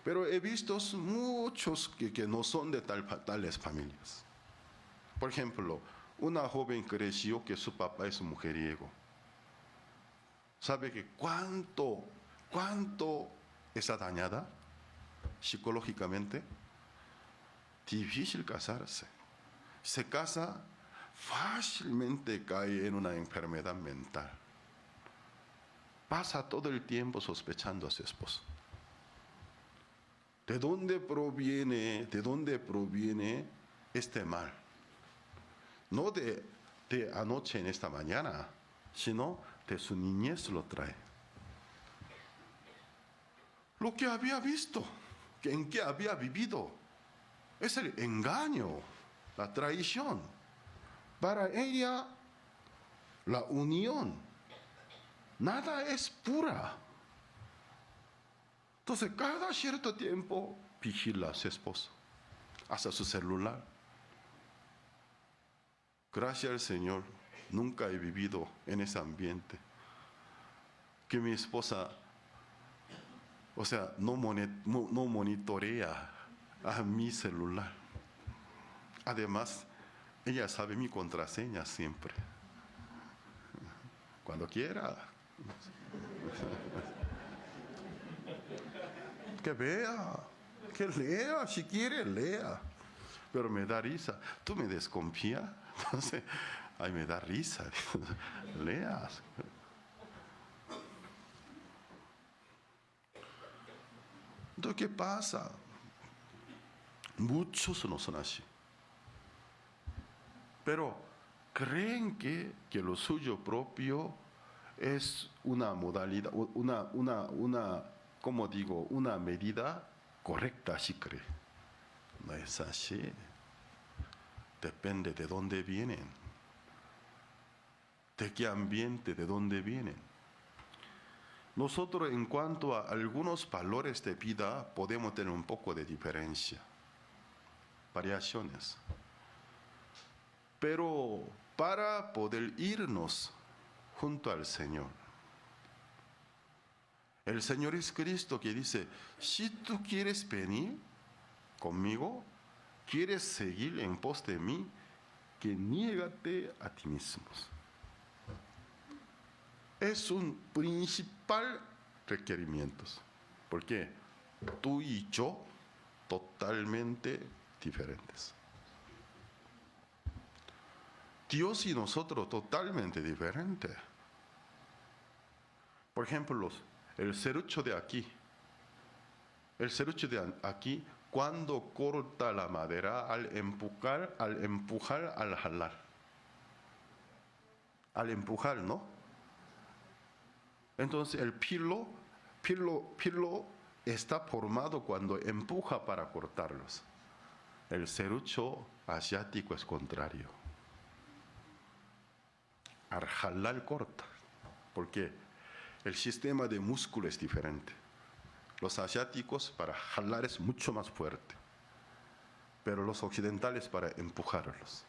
Pero he visto muchos que no son de tales familias. Por ejemplo, una joven creció que su papá es mujeriego. ¿Sabe que cuánto está dañada psicológicamente? Difícil casarse. Se casa, fácilmente cae en una enfermedad mental. Pasa todo el tiempo sospechando a su esposo. ¿De dónde proviene este mal? No de anoche en esta mañana, sino de su niñez lo trae. Lo que había visto, en que había vivido. Es el engaño, la traición. Para ella, la unión, nada es pura. Entonces, cada cierto tiempo vigila a su esposo, hasta su celular. Gracias al Señor, nunca he vivido en ese ambiente. Que mi esposa, o sea, no monitorea a mi celular. Además, ella sabe mi contraseña siempre. Cuando quiera. Que vea, que lea, si quiere, lea. Pero me da risa. ¿Tú me desconfías? Entonces, ay, me da risa. Leas. Entonces, ¿qué pasa? Muchos no son así. Pero creen que lo suyo propio es una modalidad, como digo, una medida correcta, así cree. No es así. Depende de dónde vienen. De qué ambiente, de dónde vienen. Nosotros, en cuanto a algunos valores de vida, podemos tener un poco de diferencia, variaciones. Pero para poder irnos junto al Señor, el Señor es Cristo que dice, si tú quieres venir conmigo, quieres seguir en pos de mí, que niégate a ti mismos. Es un principal requerimiento, porque tú y yo totalmente diferentes. Dios y nosotros totalmente diferentes. Por ejemplo, el serrucho de aquí. El serrucho de aquí, cuando corta la madera, al empujar, al jalar. Al empujar, ¿no? Entonces el pilo está formado cuando empuja para cortarlos. El serrucho asiático es contrario. Al jalar corta, porque el sistema de músculo es diferente. Los asiáticos para jalar es mucho más fuerte, pero los occidentales para empujarlos.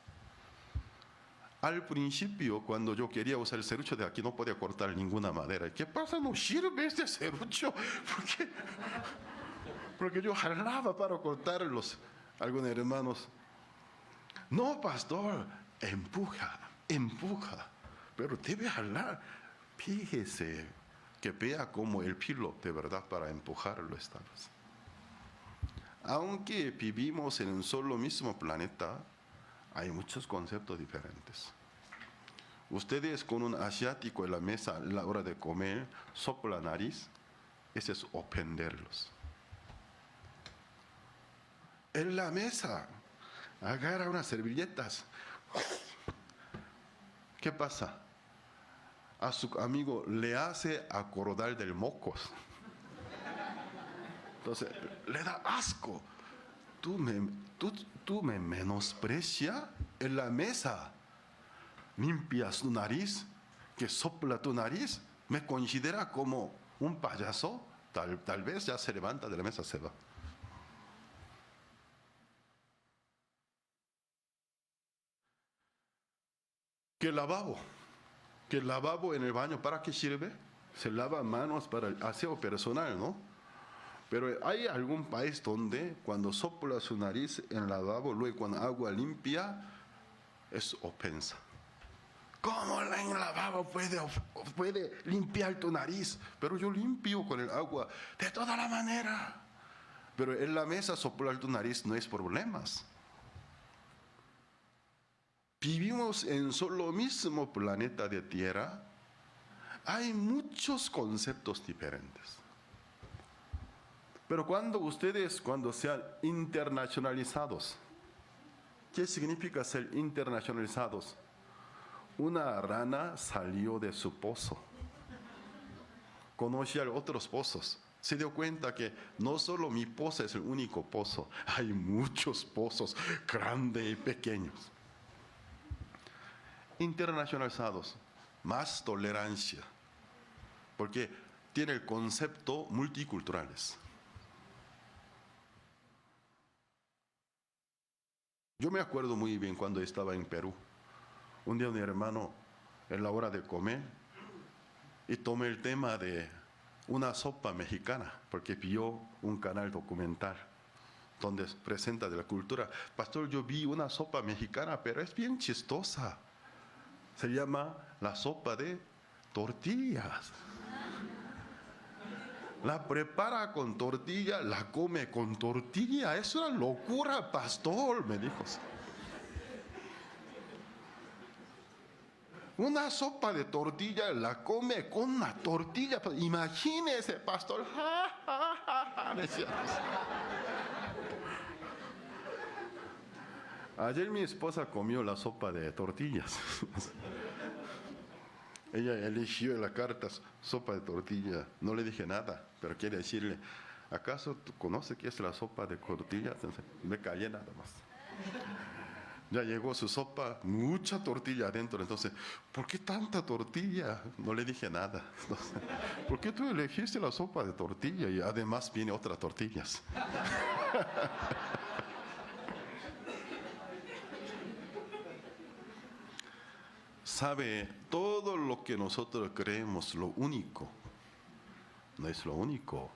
Al principio, cuando yo quería usar el serrucho de aquí, no podía cortar ninguna madera. ¿Qué pasa? No sirve este serrucho. Porque yo jalaba para cortarlos. Algunos hermanos, no, pastor, empuja. Pero debe jalar. Fíjese que vea cómo el pilo de verdad para empujarlo está. Aunque vivimos en un solo mismo planeta, hay muchos conceptos diferentes. Ustedes con un asiático en la mesa a la hora de comer, sopla la nariz, ese es ofenderlos. En la mesa, agarra unas servilletas. ¿Qué pasa? A su amigo le hace acordar del mocos. Entonces, le da asco. Tú me menosprecias en la mesa. Limpias tu nariz, que sopla tu nariz, me considera como un payaso. Tal vez ya se levanta de la mesa, se va. Que el lavabo en el baño, ¿para qué sirve? Se lava manos para el aseo personal, ¿no? Pero hay algún país donde cuando sopla su nariz en el lavabo, luego con agua limpia, es ofensa. ¿Cómo en el lavabo puede limpiar tu nariz? Pero yo limpio con el agua de toda la manera. Pero en la mesa soplar tu nariz no es problemas. Vivimos en solo mismo planeta de Tierra. Hay muchos conceptos diferentes. Pero cuando sean internacionalizados, ¿qué significa ser internacionalizados? Una rana salió de su pozo. Conocía otros pozos. Se dio cuenta que no solo mi pozo es el único pozo, hay muchos pozos, grandes y pequeños. Internacionalizados, más tolerancia, porque tiene el concepto multiculturales. Yo me acuerdo muy bien cuando estaba en Perú. Un día mi hermano, en la hora de comer, y tomé el tema de una sopa mexicana, porque vio un canal documental donde presenta de la cultura. Pastor, yo vi una sopa mexicana, pero es bien chistosa. Se llama la sopa de tortillas. La prepara con tortilla, la come con tortilla. Es una locura, pastor, me dijo. Una sopa de tortilla la come con una tortilla. Imagínese, pastor. Decía. Ayer mi esposa comió la sopa de tortillas. Ella eligió en la carta sopa de tortilla. No le dije nada, pero quiere decirle, ¿acaso tú conoces qué es la sopa de tortillas? Me callé nada más. Ya llegó su sopa, mucha tortilla adentro. Entonces, ¿por qué tanta tortilla? No le dije nada. Entonces, ¿por qué tú elegiste la sopa de tortilla? Y además viene otras tortillas. Sabe, todo lo que nosotros creemos, lo único, no es lo único.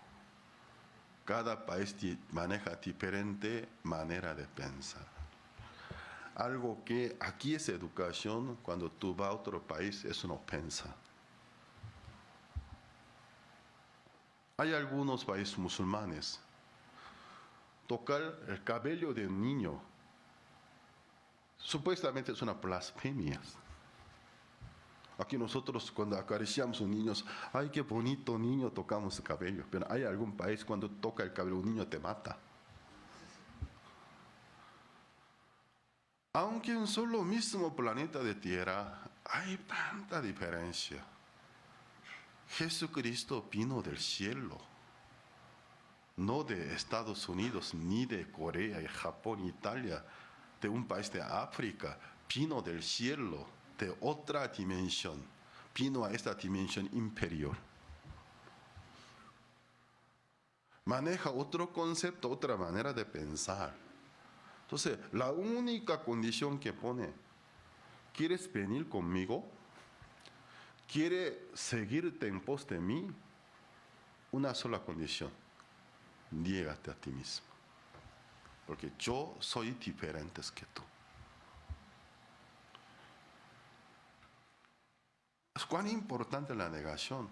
Cada país maneja diferente manera de pensar. Algo que aquí es educación, cuando tú vas a otro país, eso no piensa. Hay algunos países musulmanes. Tocar el cabello de un niño, supuestamente es una blasfemia. Aquí nosotros cuando acariciamos a un niño, ay, qué bonito niño, tocamos el cabello. Pero hay algún país cuando toca el cabello un niño te mata. Aunque en solo mismo planeta de Tierra hay tanta diferencia. Jesucristo vino del cielo, no de Estados Unidos, ni de Corea, y Japón, Italia, de un país de África. Vino del cielo, de otra dimensión. Vino a esta dimensión inferior. Maneja otro concepto, otra manera de pensar. Entonces, la única condición que pone, ¿quieres venir conmigo? ¿Quieres seguirte en pos de mí? Una sola condición, niégate a ti mismo. Porque yo soy diferente que tú. Es cuán importante la negación.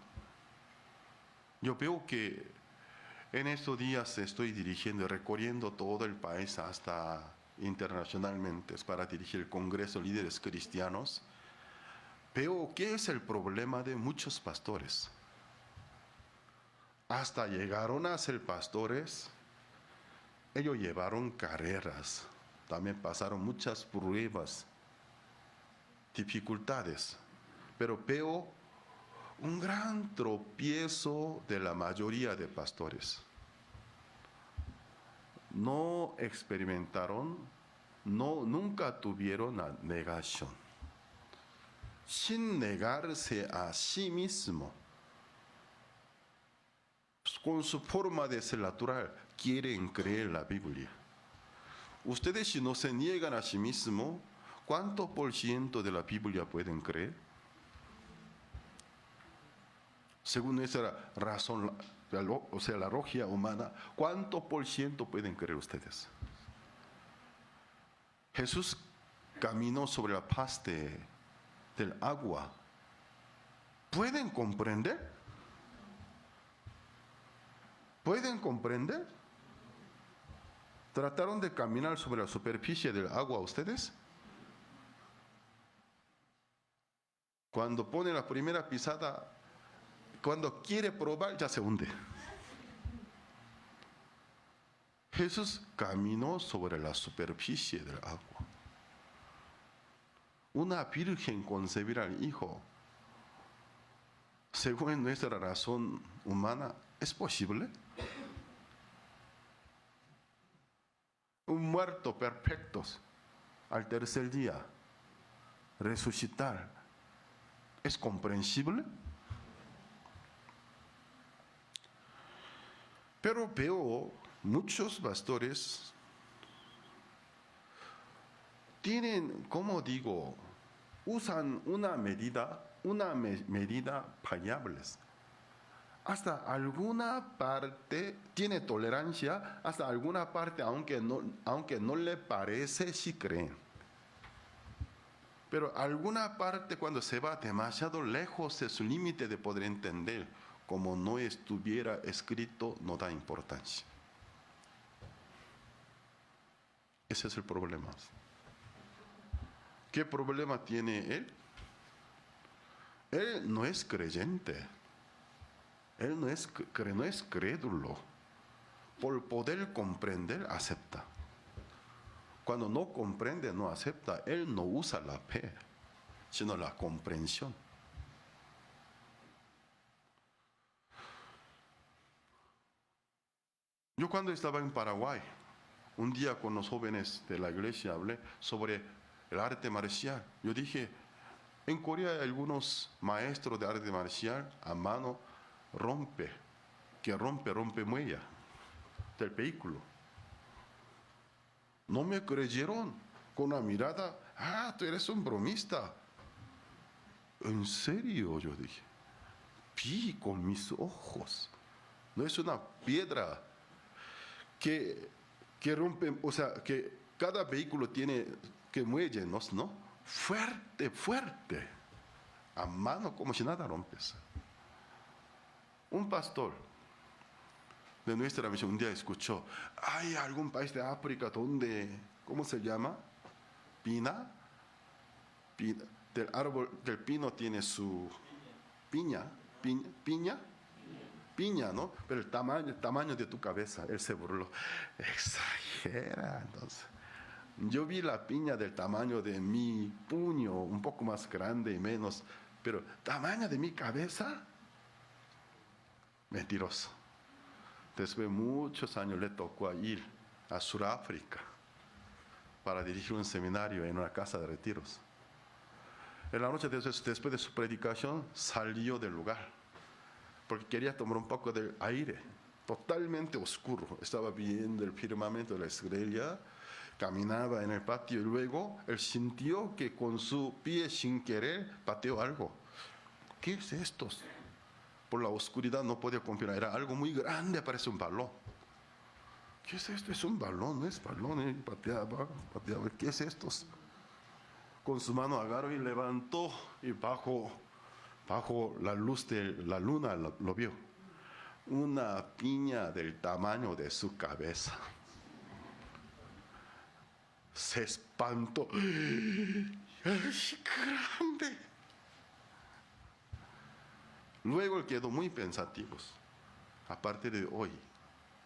Yo veo que en estos días estoy dirigiendo, recorriendo todo el país hasta internacionalmente para dirigir el Congreso de Líderes Cristianos. Veo que es el problema de muchos pastores. Hasta llegaron a ser pastores, ellos llevaron carreras, también pasaron muchas pruebas, dificultades, pero veo un gran tropiezo de la mayoría de pastores. No experimentaron, nunca tuvieron la negación. Sin negarse a sí mismo, con su forma de ser natural, quieren creer la Biblia. Ustedes si no se niegan a sí mismos, ¿cuánto por ciento de la Biblia pueden creer? Según nuestra razón, o sea, la lógica humana, ¿cuánto por ciento pueden creer ustedes? Jesús caminó sobre la faz del agua. ¿Pueden comprender? ¿Pueden comprender? ¿Trataron de caminar sobre la superficie del agua ustedes? Cuando pone la primera pisada, cuando quiere probar, ya se hunde. Jesús caminó sobre la superficie del agua. Una virgen concebirá al hijo. Según nuestra razón humana, ¿Es posible? Un muerto perfecto al tercer día resucitar, ¿es comprensible? Pero veo muchos pastores tienen, como digo, usan una medida variable. Hasta alguna parte tiene tolerancia, hasta alguna parte, aunque no le parece, sí creen. Pero alguna parte, cuando se va demasiado lejos de su límite de poder entender, como no estuviera escrito, no da importancia. Ese es el problema. ¿Qué problema tiene él? Él no es creyente. Él no es crédulo. Por poder comprender, acepta. Cuando no comprende, no acepta. Él no usa la fe, sino la comprensión. Yo cuando estaba en Paraguay, un día con los jóvenes de la iglesia hablé sobre el arte marcial. Yo dije, en Corea hay algunos maestros de arte marcial a mano rompe muella del vehículo. No me creyeron, con una mirada, tú eres un bromista. ¿En serio? Yo dije, vi con mis ojos. No es una piedra que rompe, o sea, que cada vehículo tiene que muelle, ¿no? Fuerte. A mano, como si nada rompes. Un pastor de nuestra misión un día escuchó, hay algún país de África donde, ¿cómo se llama? Pina, del árbol del pino tiene su piña, ¿no? Pero el tamaño de tu cabeza, él se burló. Exagera, entonces. Yo vi la piña del tamaño de mi puño, un poco más grande y menos, pero tamaño de mi cabeza, mentiroso. Después de muchos años le tocó ir a Sudáfrica para dirigir un seminario en una casa de retiros. En la noche después de su predicación salió del lugar porque quería tomar un poco de aire. Totalmente oscuro. Estaba viendo el firmamento de la estrella, caminaba en el patio y luego él sintió que con su pie sin querer pateó algo. ¿Qué es esto? Por la oscuridad no podía confirmar, era algo muy grande, parece un balón. ¿Qué es esto? Es un balón, no es balón. Pateaba, ¿qué es esto? Con su mano agarró y levantó y bajo la luz de la luna lo vio. Una piña del tamaño de su cabeza. Se espantó. ¡Es grande! Luego quedó muy pensativo. A partir de hoy,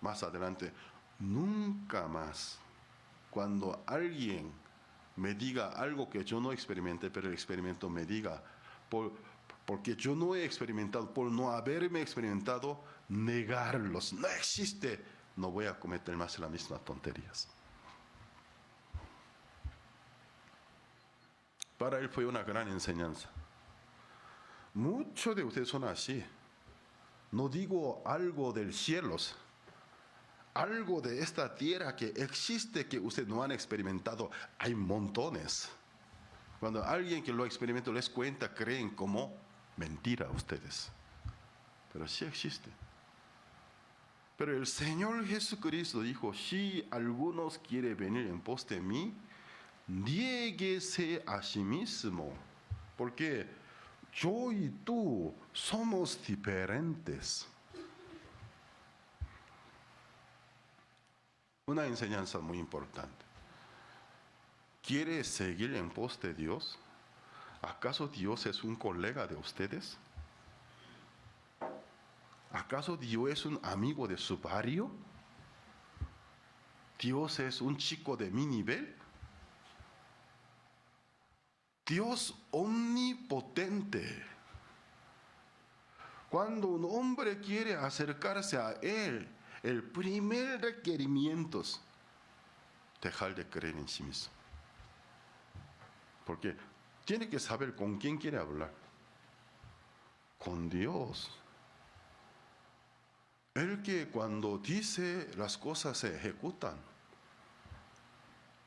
más adelante, nunca más, cuando alguien me diga algo que yo no experimenté, pero el experimento me diga, porque yo no he experimentado, por no haberme experimentado, negarlos. No existe. No voy a cometer más las mismas tonterías. Para él fue una gran enseñanza. Muchos de ustedes son así. No digo algo del cielo, algo de esta tierra que existe que ustedes no han experimentado. Hay montones. Cuando alguien que lo experimentó les cuenta, creen como mentira a ustedes. Pero sí existe. Pero el Señor Jesucristo dijo, si algunos quieren venir en pos de mí, niéguese a sí mismo. Porque yo y tú somos diferentes. Una enseñanza muy importante. ¿Quiere seguir en pos de Dios? ¿Acaso Dios es un colega de ustedes? ¿Acaso Dios es un amigo de su barrio? ¿Dios es un chico de mi nivel? Dios omnipotente. Cuando un hombre quiere acercarse a Él, el primer requerimiento es dejar de creer en sí mismo. Porque tiene que saber con quién quiere hablar. Con Dios. El que cuando dice las cosas se ejecutan.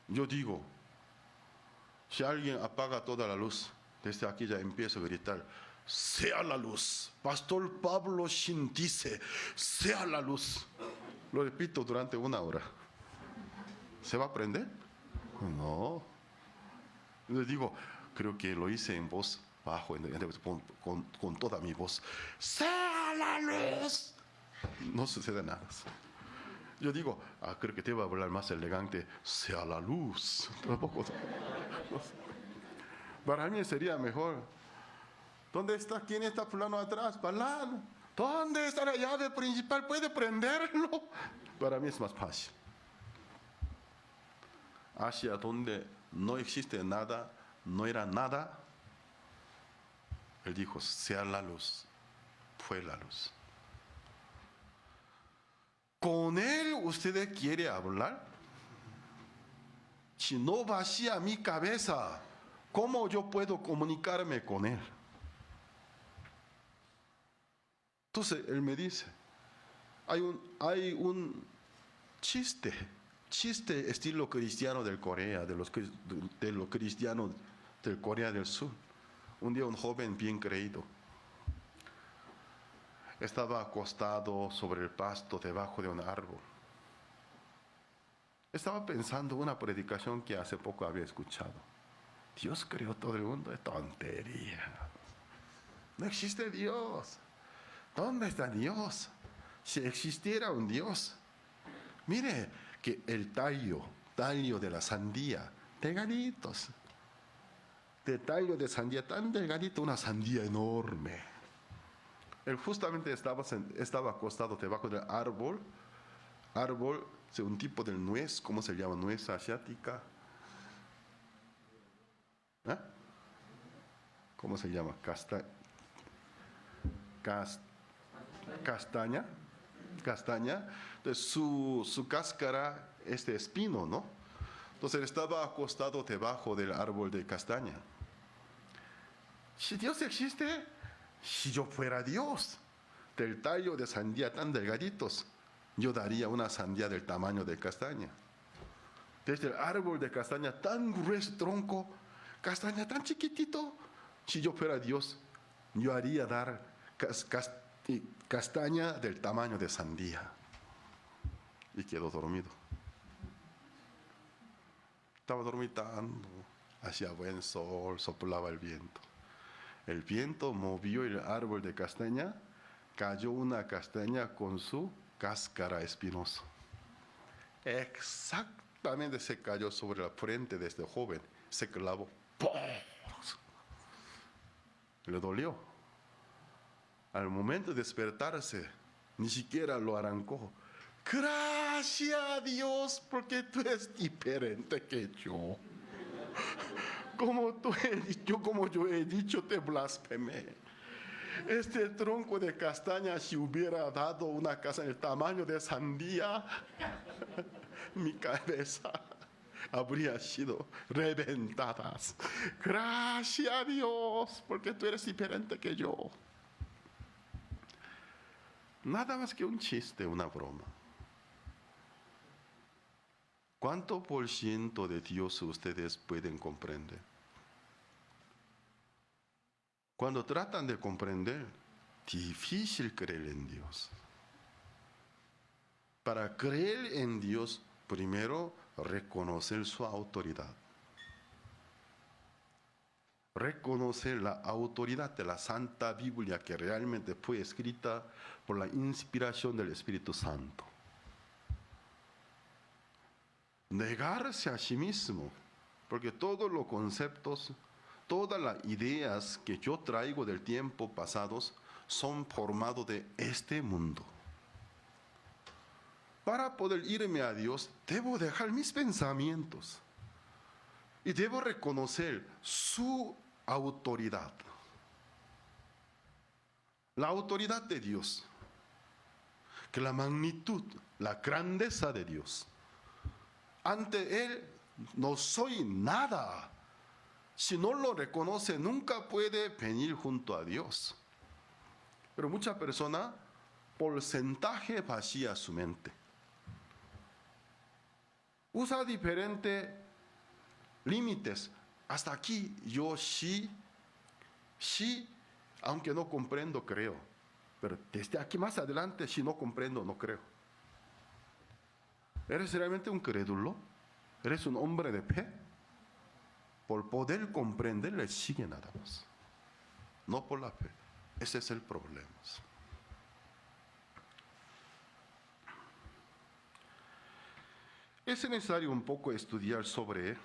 Yo digo, si alguien apaga toda la luz, desde aquí ya empiezo a gritar, sea la luz. Pastor Pablo Shin dice, sea la luz. Lo repito durante 1 hora. ¿Se va a aprender? No. Le digo, creo que lo hice en voz bajo, con toda mi voz. ¡Sea la luz! No sucede nada. Yo digo, creo que te va a hablar más elegante. ¡Sea la luz! Tampoco. Para mí sería mejor. ¿Dónde está? ¿Quién está fulano atrás? Balán. ¿Dónde está la llave principal? ¿Puede prenderlo? Para mí es más fácil. Hacia donde no existe nada, no era nada, Él dijo, sea la luz, fue la luz. ¿Con Él usted quiere hablar? Si no vacía mi cabeza, ¿cómo yo puedo comunicarme con Él? Entonces Él me dice, hay un chiste estilo cristiano del Corea, de los cristianos del Corea del Sur. Un día un joven bien creído estaba acostado sobre el pasto debajo de un árbol. Estaba pensando una predicación que hace poco había escuchado. Dios creó todo el mundo, es tontería. No existe Dios. ¿Dónde está Dios? Si existiera un Dios. Mire que el tallo de la sandía, delgaditos. De tallo de sandía tan delgadito, una sandía enorme. Él justamente estaba acostado debajo del árbol, un tipo de nuez, ¿cómo se llama? Nuez asiática. ¿Eh? ¿Cómo se llama? Castaña. Entonces su cáscara es de espino, ¿no? Entonces él estaba acostado debajo del árbol de castaña. Si Dios existe, si yo fuera Dios, del tallo de sandía tan delgaditos, yo daría una sandía del tamaño de castaña. Desde el árbol de castaña tan grueso tronco, castaña tan chiquitito, si yo fuera Dios, yo haría dar castaña del tamaño de sandía. Y quedó dormido. Estaba dormitando, hacía buen sol, soplaba el viento. El viento movió el árbol de castaña, cayó una castaña con su cáscara espinosa. Exactamente se cayó sobre la frente de este joven, se clavó. ¡Pum! Le dolió. Al momento de despertarse, ni siquiera lo arrancó. Gracias a Dios, porque tú eres diferente que yo. Como yo he dicho, te blasfemé. Este tronco de castaña, si hubiera dado una casa en el tamaño de sandía, mi cabeza habría sido reventada. Gracias a Dios, porque tú eres diferente que yo. Nada más que un chiste, una broma. ¿Cuánto por ciento de Dios ustedes pueden comprender? Cuando tratan de comprender, difícil creer en Dios. Para creer en Dios, primero reconocer su autoridad. Reconocer la autoridad de la Santa Biblia que realmente fue escrita por la inspiración del Espíritu Santo. Negarse a sí mismo, porque todos los conceptos, todas las ideas que yo traigo del tiempo pasados son formados de este mundo. Para poder irme a Dios, debo dejar mis pensamientos y debo reconocer su autoridad. la autoridad de Dios, que la magnitud, la grandeza de Dios. Ante Él no soy nada. Si no lo reconoce, nunca puede venir junto a Dios. Pero muchas personas, porcentaje vacía su mente. Usa diferentes límites. Hasta aquí yo sí, aunque no comprendo, creo. Pero desde aquí más adelante, si no comprendo, no creo. ¿Eres realmente un crédulo? ¿Eres un hombre de fe? Por poder comprender, le sigue nada más. No por la fe. Ese es el problema. Es necesario un poco estudiar sobre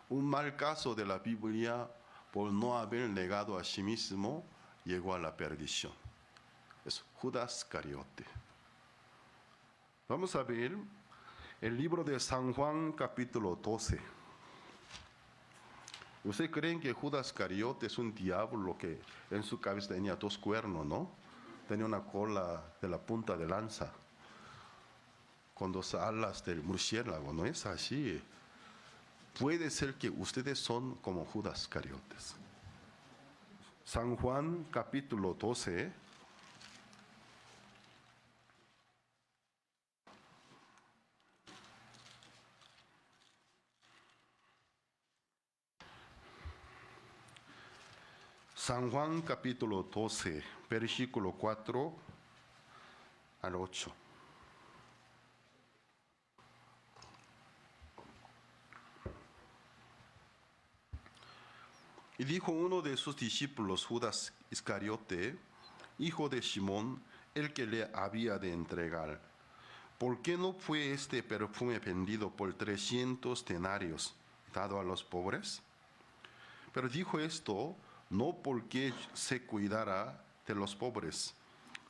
un mal caso de la Biblia por no haber negado a sí mismo, llegó a la perdición. Es Judas Iscariote. Vamos a ver el libro de San Juan, capítulo 12. ¿Ustedes creen que Judas Iscariote es un diablo que en su cabeza tenía 2 cuernos, no? Tenía una cola de la punta de lanza, con 2 alas del murciélago, no es así. Puede ser que ustedes son como Judas Iscariotes. San Juan capítulo 12. San Juan capítulo 12, versículo 4 al 8. Y dijo uno de sus discípulos, Judas Iscariote, hijo de Simón, el que le había de entregar: ¿por qué no fue este perfume vendido por 300 denarios, dado a los pobres? Pero dijo esto no porque se cuidara de los pobres,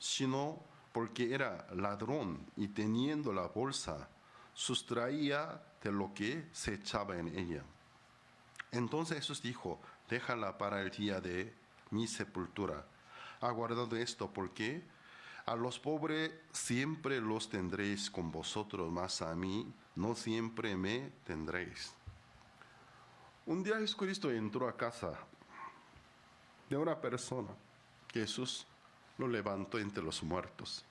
sino porque era ladrón y teniendo la bolsa, sustraía de lo que se echaba en ella. Entonces Jesús dijo: déjala para el día de mi sepultura. Aguardad esto, porque a los pobres siempre los tendréis con vosotros, mas a mí no siempre me tendréis. Un día Jesucristo entró a casa de una persona que Jesús lo levantó entre los muertos.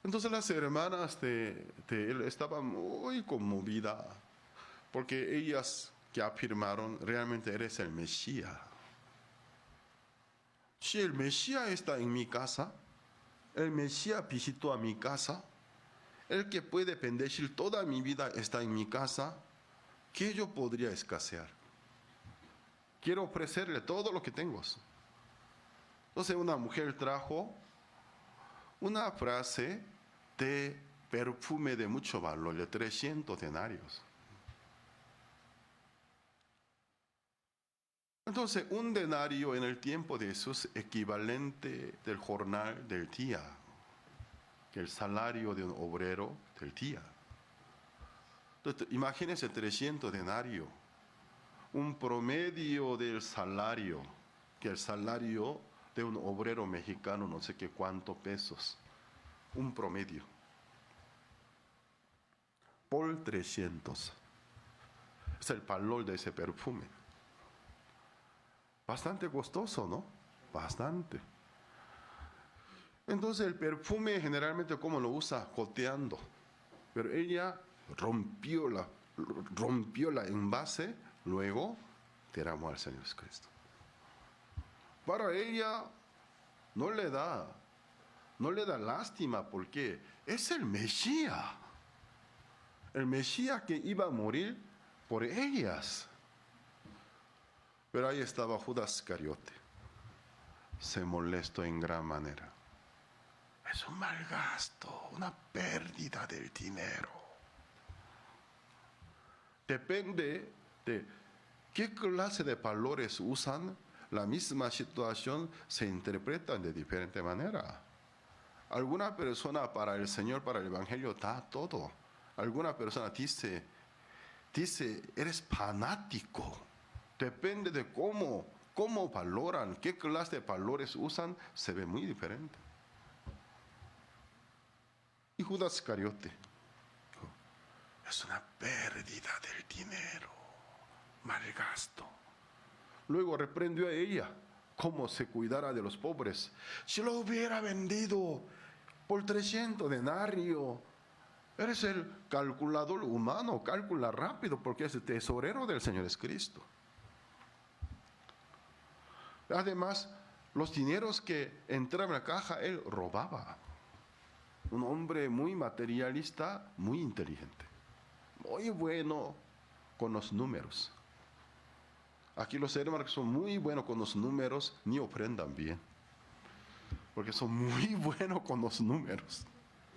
Entonces las hermanas de él estaban muy conmovidas, porque ellas que afirmaron: realmente eres el Mesías. Si el Mesías está en mi casa, el Mesías visitó a mi casa, el que puede bendecir toda mi vida está en mi casa, ¿qué yo podría escasear? Quiero ofrecerle todo lo que tengo. Entonces una mujer trajo una frase de perfume de mucho valor, de 300 denarios. Entonces, un denario en el tiempo de Jesús equivalente del jornal del día, que el salario de un obrero del día. Entonces, imagínense 300 denarios, un promedio del salario, que el salario de un obrero mexicano no sé qué cuántos pesos, un promedio, por 300. Es el valor de ese perfume. Bastante costoso, ¿no? Bastante. Entonces el perfume generalmente, ¿cómo lo usa? Goteando. Pero ella rompió la envase, luego derramó al Señor Jesucristo. Para ella no le da lástima, porque es el Mesías que iba a morir por ellas. Pero ahí estaba Judas Iscariote. Se molestó en gran manera. Es un mal gasto, una pérdida del dinero. Depende de qué clase de valores usan, la misma situación se interpreta de diferente manera. Alguna persona para el Señor, para el Evangelio, da todo. Alguna persona dice, eres fanático. Depende de cómo cómo valoran, qué clase de valores usan, se ve muy diferente. Y Judas Iscariote dijo, es una pérdida del dinero, mal gasto. Luego reprendió a ella cómo se cuidara de los pobres. Si lo hubiera vendido por 300 denarios, eres el calculador humano, calcula rápido porque es el tesorero del Señor es Cristo. Además, los dineros que entraban a la caja, él robaba. Un hombre muy materialista, muy inteligente, muy bueno con los números. Aquí los hermanos que son muy buenos con los números, ni ofrendan bien, porque son muy buenos con los números.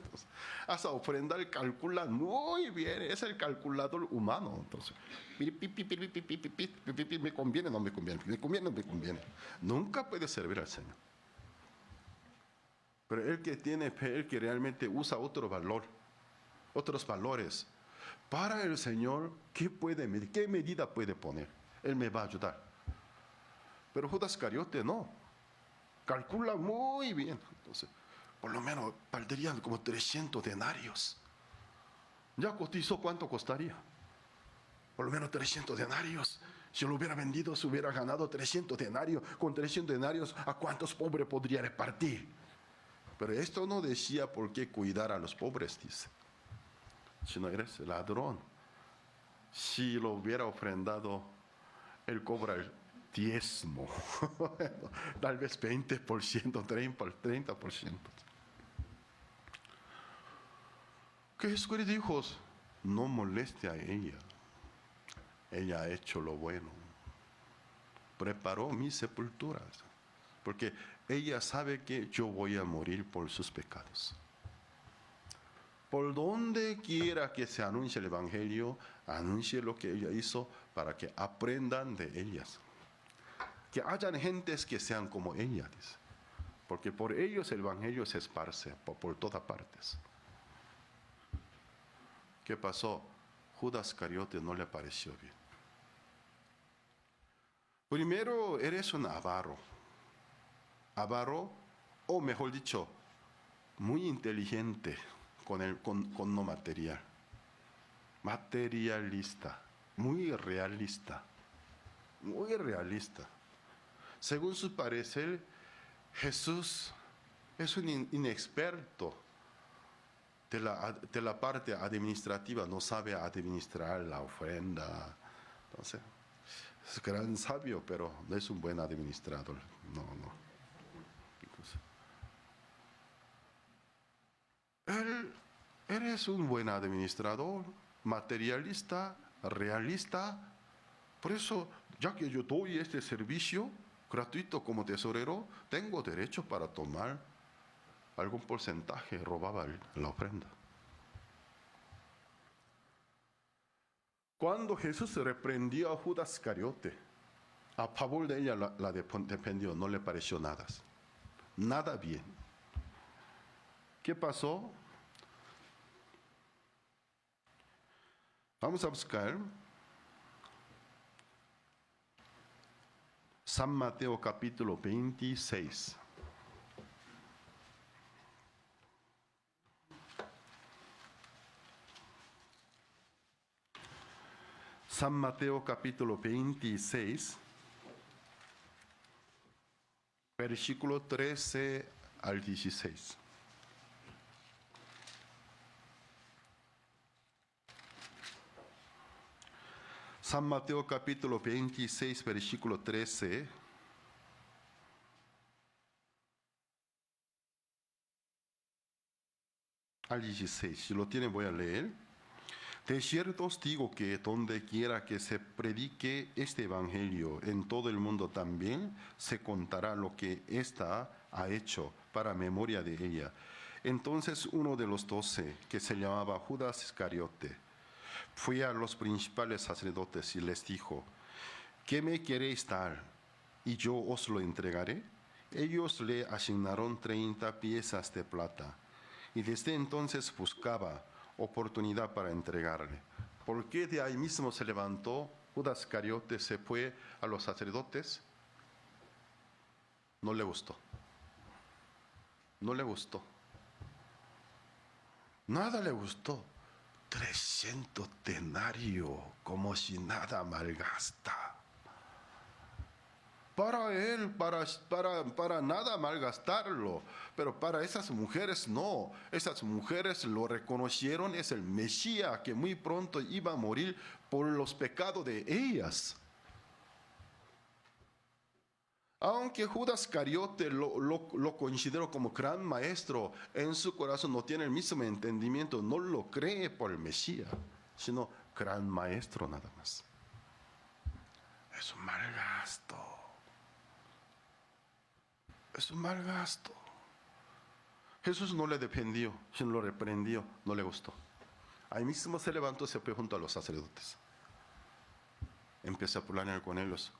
Entonces, hasta ofrendar calculan muy bien, es el calculador humano. Entonces, me conviene, no me conviene, me conviene, no me conviene. Nunca puede servir al Señor. Pero el que tiene fe, el que realmente usa otro valor, otros valores, para el Señor, ¿qué puede medir? ¿Qué medida puede poner? Él me va a ayudar. Pero Judas Iscariote no. Calcula muy bien. Entonces, por lo menos valdrían como 300 denarios. Ya cotizó cuánto costaría. Por lo menos 300 denarios. Si lo hubiera vendido, se hubiera ganado 300 denarios. Con 300 denarios, ¿a cuántos pobres podría repartir? Pero esto no decía por qué cuidar a los pobres, dice. Si no eres ladrón. Si lo hubiera ofrendado, él cobra el diezmo. Tal vez 20%, 30%. Que Jesús dijo, no moleste a ella. Ella ha hecho lo bueno. Preparó mis sepulturas. Porque ella sabe que yo voy a morir por sus pecados. Por donde quiera que se anuncie el Evangelio, anuncie lo que ella hizo para que aprendan de ellas. Que hayan gentes que sean como ella, dice. Porque por ellos el Evangelio se esparce por todas partes. ¿Qué pasó? Judas Iscariote no le pareció bien. Primero, eres un avaro. Avaro, o mejor dicho, muy inteligente con lo material. Materialista, muy realista. Muy realista. Según su parecer, Jesús es un inexperto de la parte administrativa, no sabe administrar la ofrenda. Entonces, es gran sabio, pero no es un buen administrador. No. Entonces, él es un buen administrador, materialista, realista. Por eso, ya que yo doy este servicio gratuito como tesorero, tengo derecho para tomar algún porcentaje. Robaba la ofrenda. Cuando Jesús reprendió a Judas Iscariote, a favor de ella la defendió, no le pareció nada. Nada bien. ¿Qué pasó? Vamos a buscar San Mateo capítulo 26. San Mateo capítulo 26, versículo 13 al 16. San Mateo capítulo 26, versículo 13 al 16. Si lo tienen, voy a leer. De cierto os digo que donde quiera que se predique este evangelio en todo el mundo también se contará lo que ésta ha hecho para memoria de ella. Entonces uno de los 12, que se llamaba Judas Iscariote, fue a los principales sacerdotes y les dijo: ¿qué me queréis dar? Y yo os lo entregaré. Ellos le asignaron 30 piezas de plata, y desde entonces buscaba oportunidad para entregarle. ¿Por qué de ahí mismo se levantó Judas Iscariote, se fue a los sacerdotes? No le gustó. No le gustó. Nada le gustó. 300 denarios, como si nada malgasta. Para él, para nada malgastarlo. Pero para esas mujeres no. Esas mujeres lo reconocieron, es el Mesías que muy pronto iba a morir por los pecados de ellas. Aunque Judas Iscariote lo consideró como gran maestro, en su corazón no tiene el mismo entendimiento, no lo cree por el Mesías, sino gran maestro nada más. Es un mal gasto. Es un mal gasto. Jesús no le defendió, sino lo reprendió, no le gustó. Ahí mismo se levantó, se fue junto a los sacerdotes. Empezó a planear con ellos.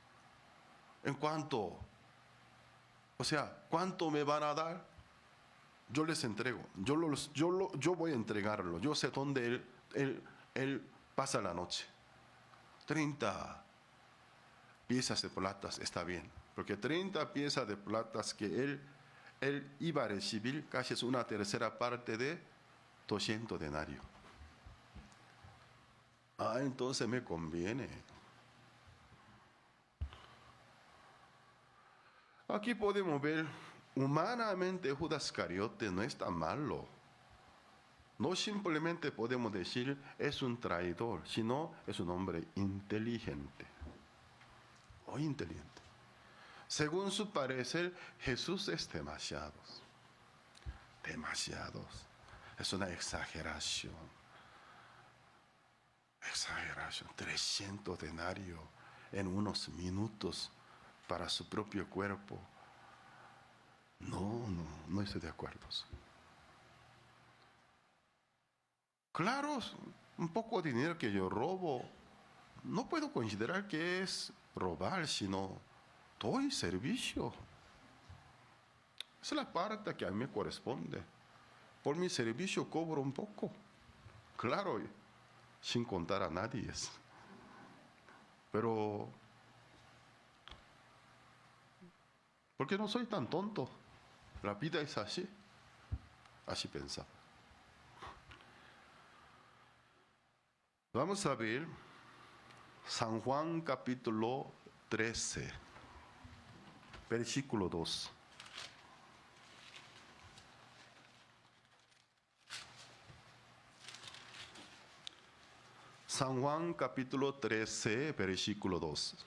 ¿Cuánto me van a dar? Yo les entrego. Yo voy a entregarlo. Yo sé dónde él pasa la noche. 30 piezas de platas está bien. Porque 30 piezas de platas que él iba a recibir casi es una tercera parte de 200 denarios. Entonces me conviene. Aquí podemos ver, humanamente Judas Iscariote no es tan malo. No simplemente podemos decir es un traidor, sino es un hombre inteligente. Muy inteligente. Según su parecer, Jesús es demasiados. Es una exageración. 300 denarios en unos minutos para su propio cuerpo. No estoy de acuerdo. Claro, un poco de dinero que yo robo, no puedo considerar que es robar, sino doy servicio. Esa es la parte que a mí me corresponde. Por mi servicio cobro un poco. Claro, sin contar a nadie. Pero, porque no soy tan tonto. La vida es así. Así pensaba. Vamos a ver San Juan capítulo 13, versículo 2. San Juan capítulo 13, versículo 2.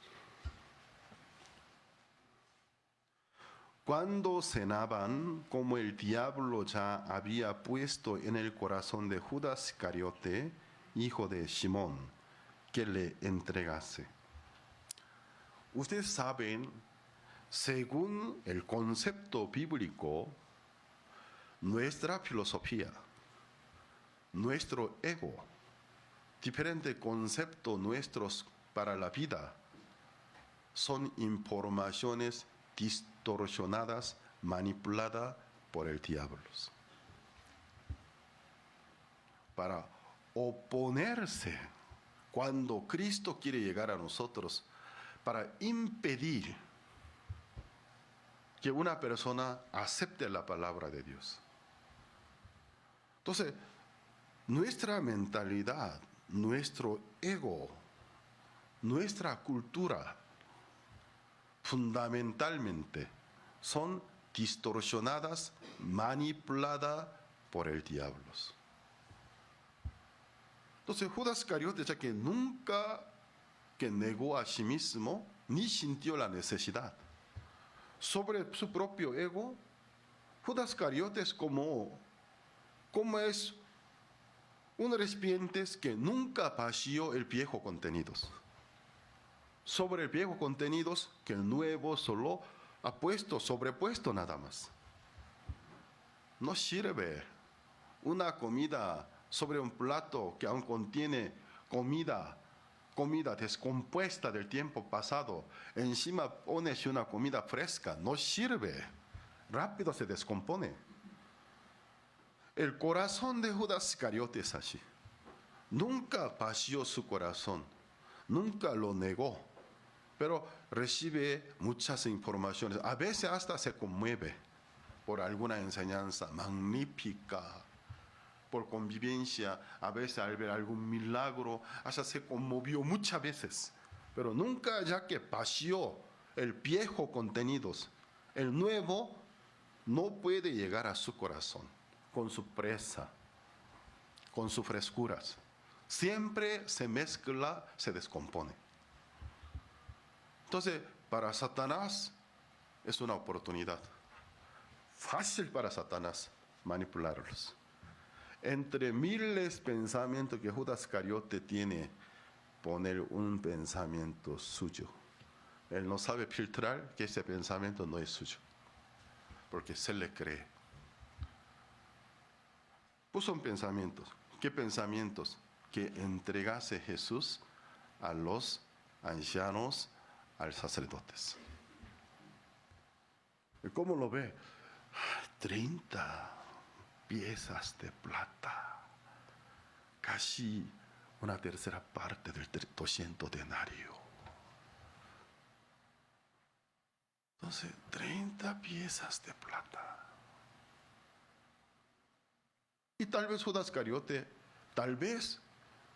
Cuando cenaban, como el diablo ya había puesto en el corazón de Judas Iscariote, hijo de Simón, que le entregase. Ustedes saben, según el concepto bíblico, nuestra filosofía, nuestro ego, diferentes conceptos nuestros para la vida, son informaciones distorsionadas, manipuladas por el diablo. Para oponerse cuando Cristo quiere llegar a nosotros, para impedir que una persona acepte la palabra de Dios. Entonces, nuestra mentalidad, nuestro ego, nuestra cultura, fundamentalmente son distorsionadas, manipuladas por el diablo. Entonces Judas Iscariote, ya que nunca que negó a sí mismo, ni sintió la necesidad. Sobre su propio ego, Judas Iscariote es como es un recipiente que nunca vació el viejo contenidos. Sobre el viejo contenidos que el nuevo solo ha sobrepuesto nada más. No sirve una comida sobre un plato que aún contiene comida descompuesta del tiempo pasado. Encima pones una comida fresca, no sirve. Rápido se descompone. El corazón de Judas Iscariote es así. Nunca vació su corazón, nunca lo negó. pero recibe muchas informaciones. A veces hasta se conmueve por alguna enseñanza magnífica, por convivencia, a veces al ver algún milagro, hasta se conmovió muchas veces, pero nunca ya que vació el viejo contenidos, el nuevo no puede llegar a su corazón con su presa, con sus frescuras. Siempre se mezcla, se descompone. Entonces, para Satanás es una oportunidad. Fácil para Satanás manipularlos. Entre miles de pensamientos que Judas Iscariote tiene, poner un pensamiento suyo. Él no sabe filtrar que ese pensamiento no es suyo, porque se le cree. Puso un pensamiento. ¿Qué pensamientos? Que entregase Jesús a los ancianos, a los sacerdotes. ¿Y cómo lo ve? 30 piezas de plata, casi una tercera parte del 200 denarios. Entonces, 30 piezas de plata. Y tal vez Judas Iscariote, tal vez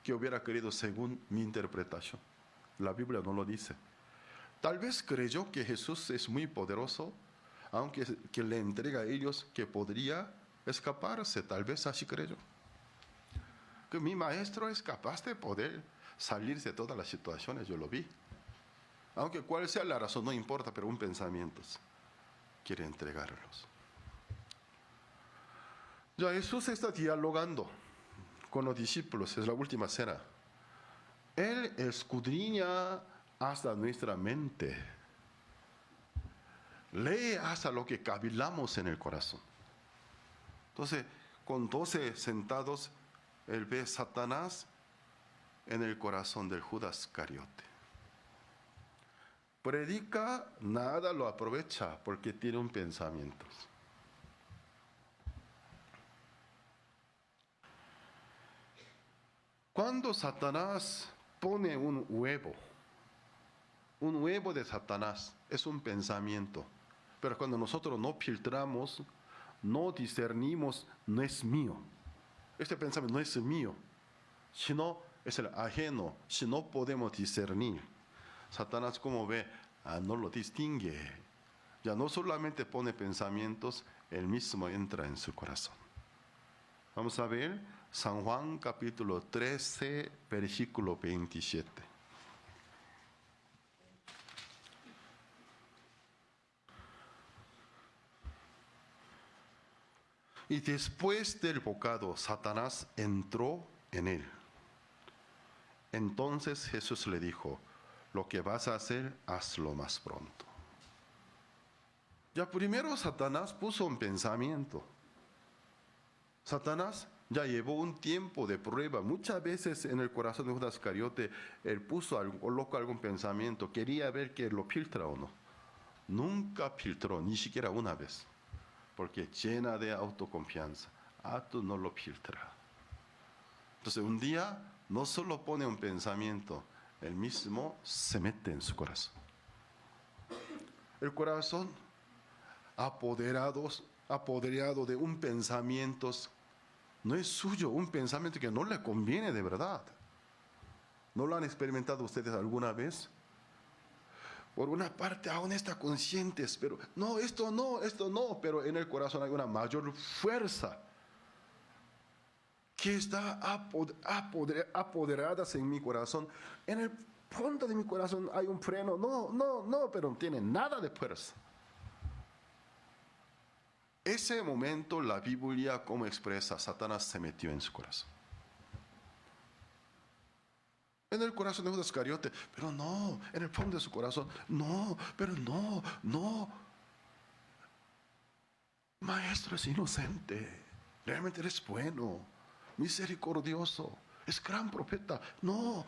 que hubiera querido según mi interpretación. La Biblia no lo dice. Tal vez creyó que Jesús es muy poderoso, aunque que le entrega a ellos que podría escaparse. Tal vez así creyó. Que mi maestro es capaz de poder salirse de todas las situaciones, yo lo vi. Aunque cuál sea la razón, no importa, pero un pensamiento quiere entregarlos. Ya Jesús está dialogando con los discípulos, es la última cena. Él escudriña hasta nuestra mente, lee hasta lo que cavilamos en el corazón. Entonces, con 12 sentados, él ve a Satanás en el corazón del Judas Iscariote. Predica, nada lo aprovecha porque tiene un pensamiento. Cuando Satanás pone un huevo de Satanás es un pensamiento, pero cuando nosotros no filtramos, no discernimos, no es mío. Este pensamiento no es mío, sino es el ajeno, si no podemos discernir. Satanás, como ve, no lo distingue. Ya no solamente pone pensamientos, él mismo entra en su corazón. Vamos a ver San Juan capítulo 13, versículo 27. Y después del bocado, Satanás entró en él. Entonces Jesús le dijo, lo que vas a hacer, hazlo más pronto. Ya primero Satanás puso un pensamiento. Satanás ya llevó un tiempo de prueba. Muchas veces en el corazón de Judas Iscariote, él colocó algún pensamiento, quería ver que lo filtra o no. Nunca filtró, ni siquiera una vez, porque llena de autoconfianza. Tú no lo filtra. Entonces un día no solo pone un pensamiento, él mismo se mete en su corazón. El corazón apoderado de un pensamiento no es suyo, un pensamiento que no le conviene de verdad. ¿No lo han experimentado ustedes alguna vez? Por una parte aún está conscientes, pero no, esto no, pero en el corazón hay una mayor fuerza que está apoderada en mi corazón. En el fondo de mi corazón hay un freno, no, pero no tiene nada de fuerza. Ese momento la Biblia como expresa, Satanás se metió en su corazón. En el corazón de Judas Iscariote, pero no, en el fondo de su corazón, no, pero no. Maestro es inocente, realmente eres bueno, misericordioso, es gran profeta. No,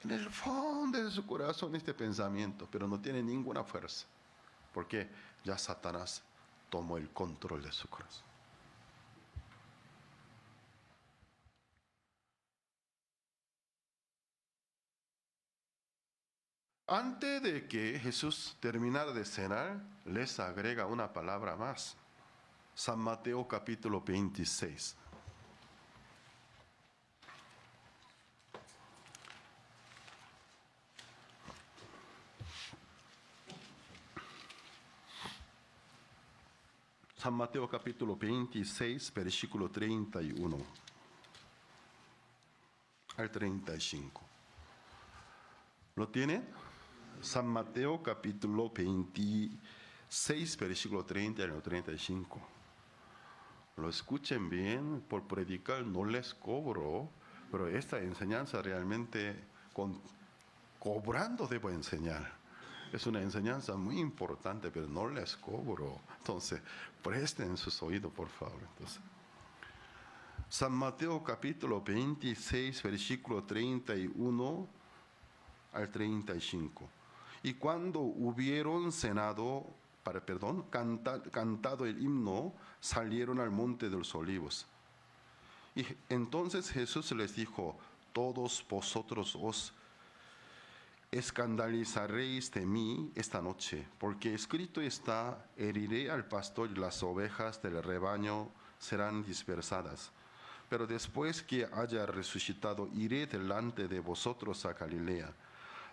en el fondo de su corazón este pensamiento, pero no tiene ninguna fuerza, porque ya Satanás tomó el control de su corazón. Antes de que Jesús terminara de cenar, les agrega una palabra más. San Mateo capítulo 26. San Mateo capítulo 26, versículo 31 al 35. ¿Lo tienen? San Mateo capítulo 26, versículo 30 al 35. Lo escuchen bien, por predicar no les cobro, pero esta enseñanza realmente cobrando debo enseñar. Es una enseñanza muy importante, pero no les cobro. Entonces, presten sus oídos, por favor. Entonces, San Mateo capítulo 26, versículo 31 al 35. Y cuando hubieron cantado el himno, salieron al monte de los olivos. Y entonces Jesús les dijo: todos vosotros os escandalizaréis de mí esta noche, porque escrito está: heriré al pastor y las ovejas del rebaño serán dispersadas. Pero después que haya resucitado, iré delante de vosotros a Galilea.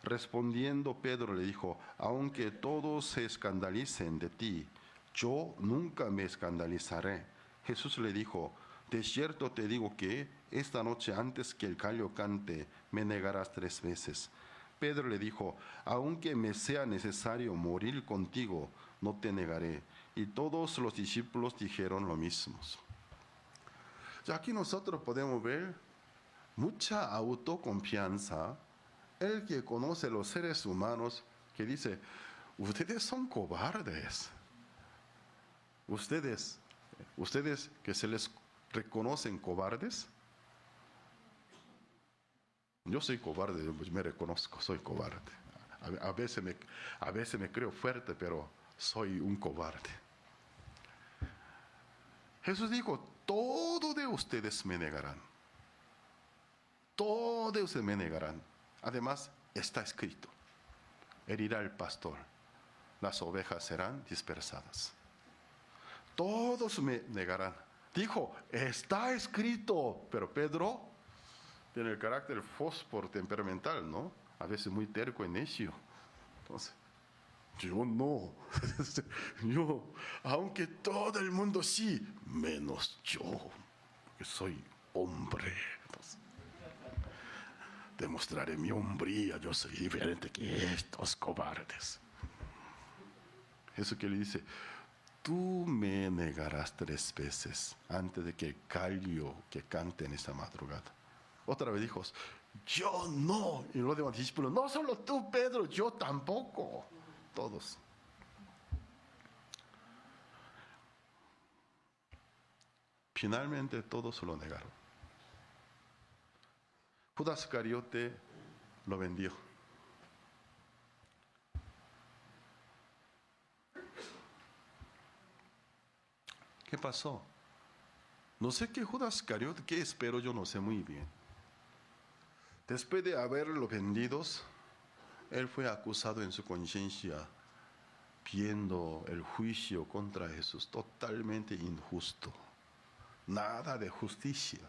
Respondiendo Pedro le dijo: aunque todos se escandalicen de ti, yo nunca me escandalizaré. Jesús le dijo: de cierto te digo que esta noche, antes que el gallo cante, me negarás 3 veces. Pedro le dijo: aunque me sea necesario morir contigo, no te negaré. Y todos los discípulos dijeron lo mismo. Ya aquí nosotros podemos ver mucha autoconfianza. El que conoce los seres humanos, que dice: ustedes son cobardes. Ustedes que se les reconocen cobardes. Yo soy cobarde, me reconozco, soy cobarde. A veces me creo fuerte, pero soy un cobarde. Jesús dijo: todos de ustedes me negarán. Todos de ustedes me negarán. Además, está escrito: herirá el pastor, las ovejas serán dispersadas. Todos me negarán. Dijo: está escrito. Pero Pedro tiene el carácter fósforo temperamental, ¿no? A veces muy terco y necio. Entonces, yo no. Yo, aunque todo el mundo sí, menos yo, que soy hombre. Entonces, demostraré mi hombría, yo soy diferente que estos cobardes. Eso que le dice: tú me negarás 3 veces antes de que el gallo que cante en esta madrugada. Otra vez dijo: yo no. Y los demás discípulos: no solo tú, Pedro, yo tampoco. Todos. Finalmente todos lo negaron. Judas Iscariote lo vendió. ¿Qué pasó? No sé qué Judas Iscariote, qué espero, yo no sé muy bien. Después de haberlo vendidos, él fue acusado en su conciencia, viendo el juicio contra Jesús totalmente injusto. Nada de justicia.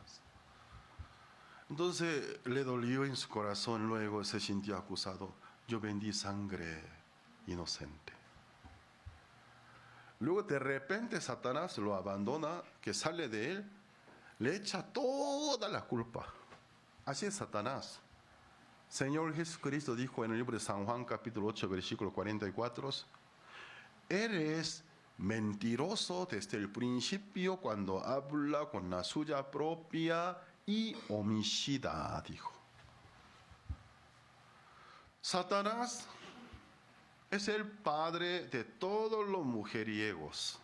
Entonces le dolió en su corazón, luego se sintió acusado. Yo vendí sangre inocente. Luego de repente Satanás lo abandona, que sale de él, le echa toda la culpa. Así es Satanás. Señor Jesucristo dijo en el libro de San Juan capítulo 8 versículo 44, eres mentiroso desde el principio cuando habla con la suya propia y homicida, dijo. Satanás es el padre de todos los mujeriegos,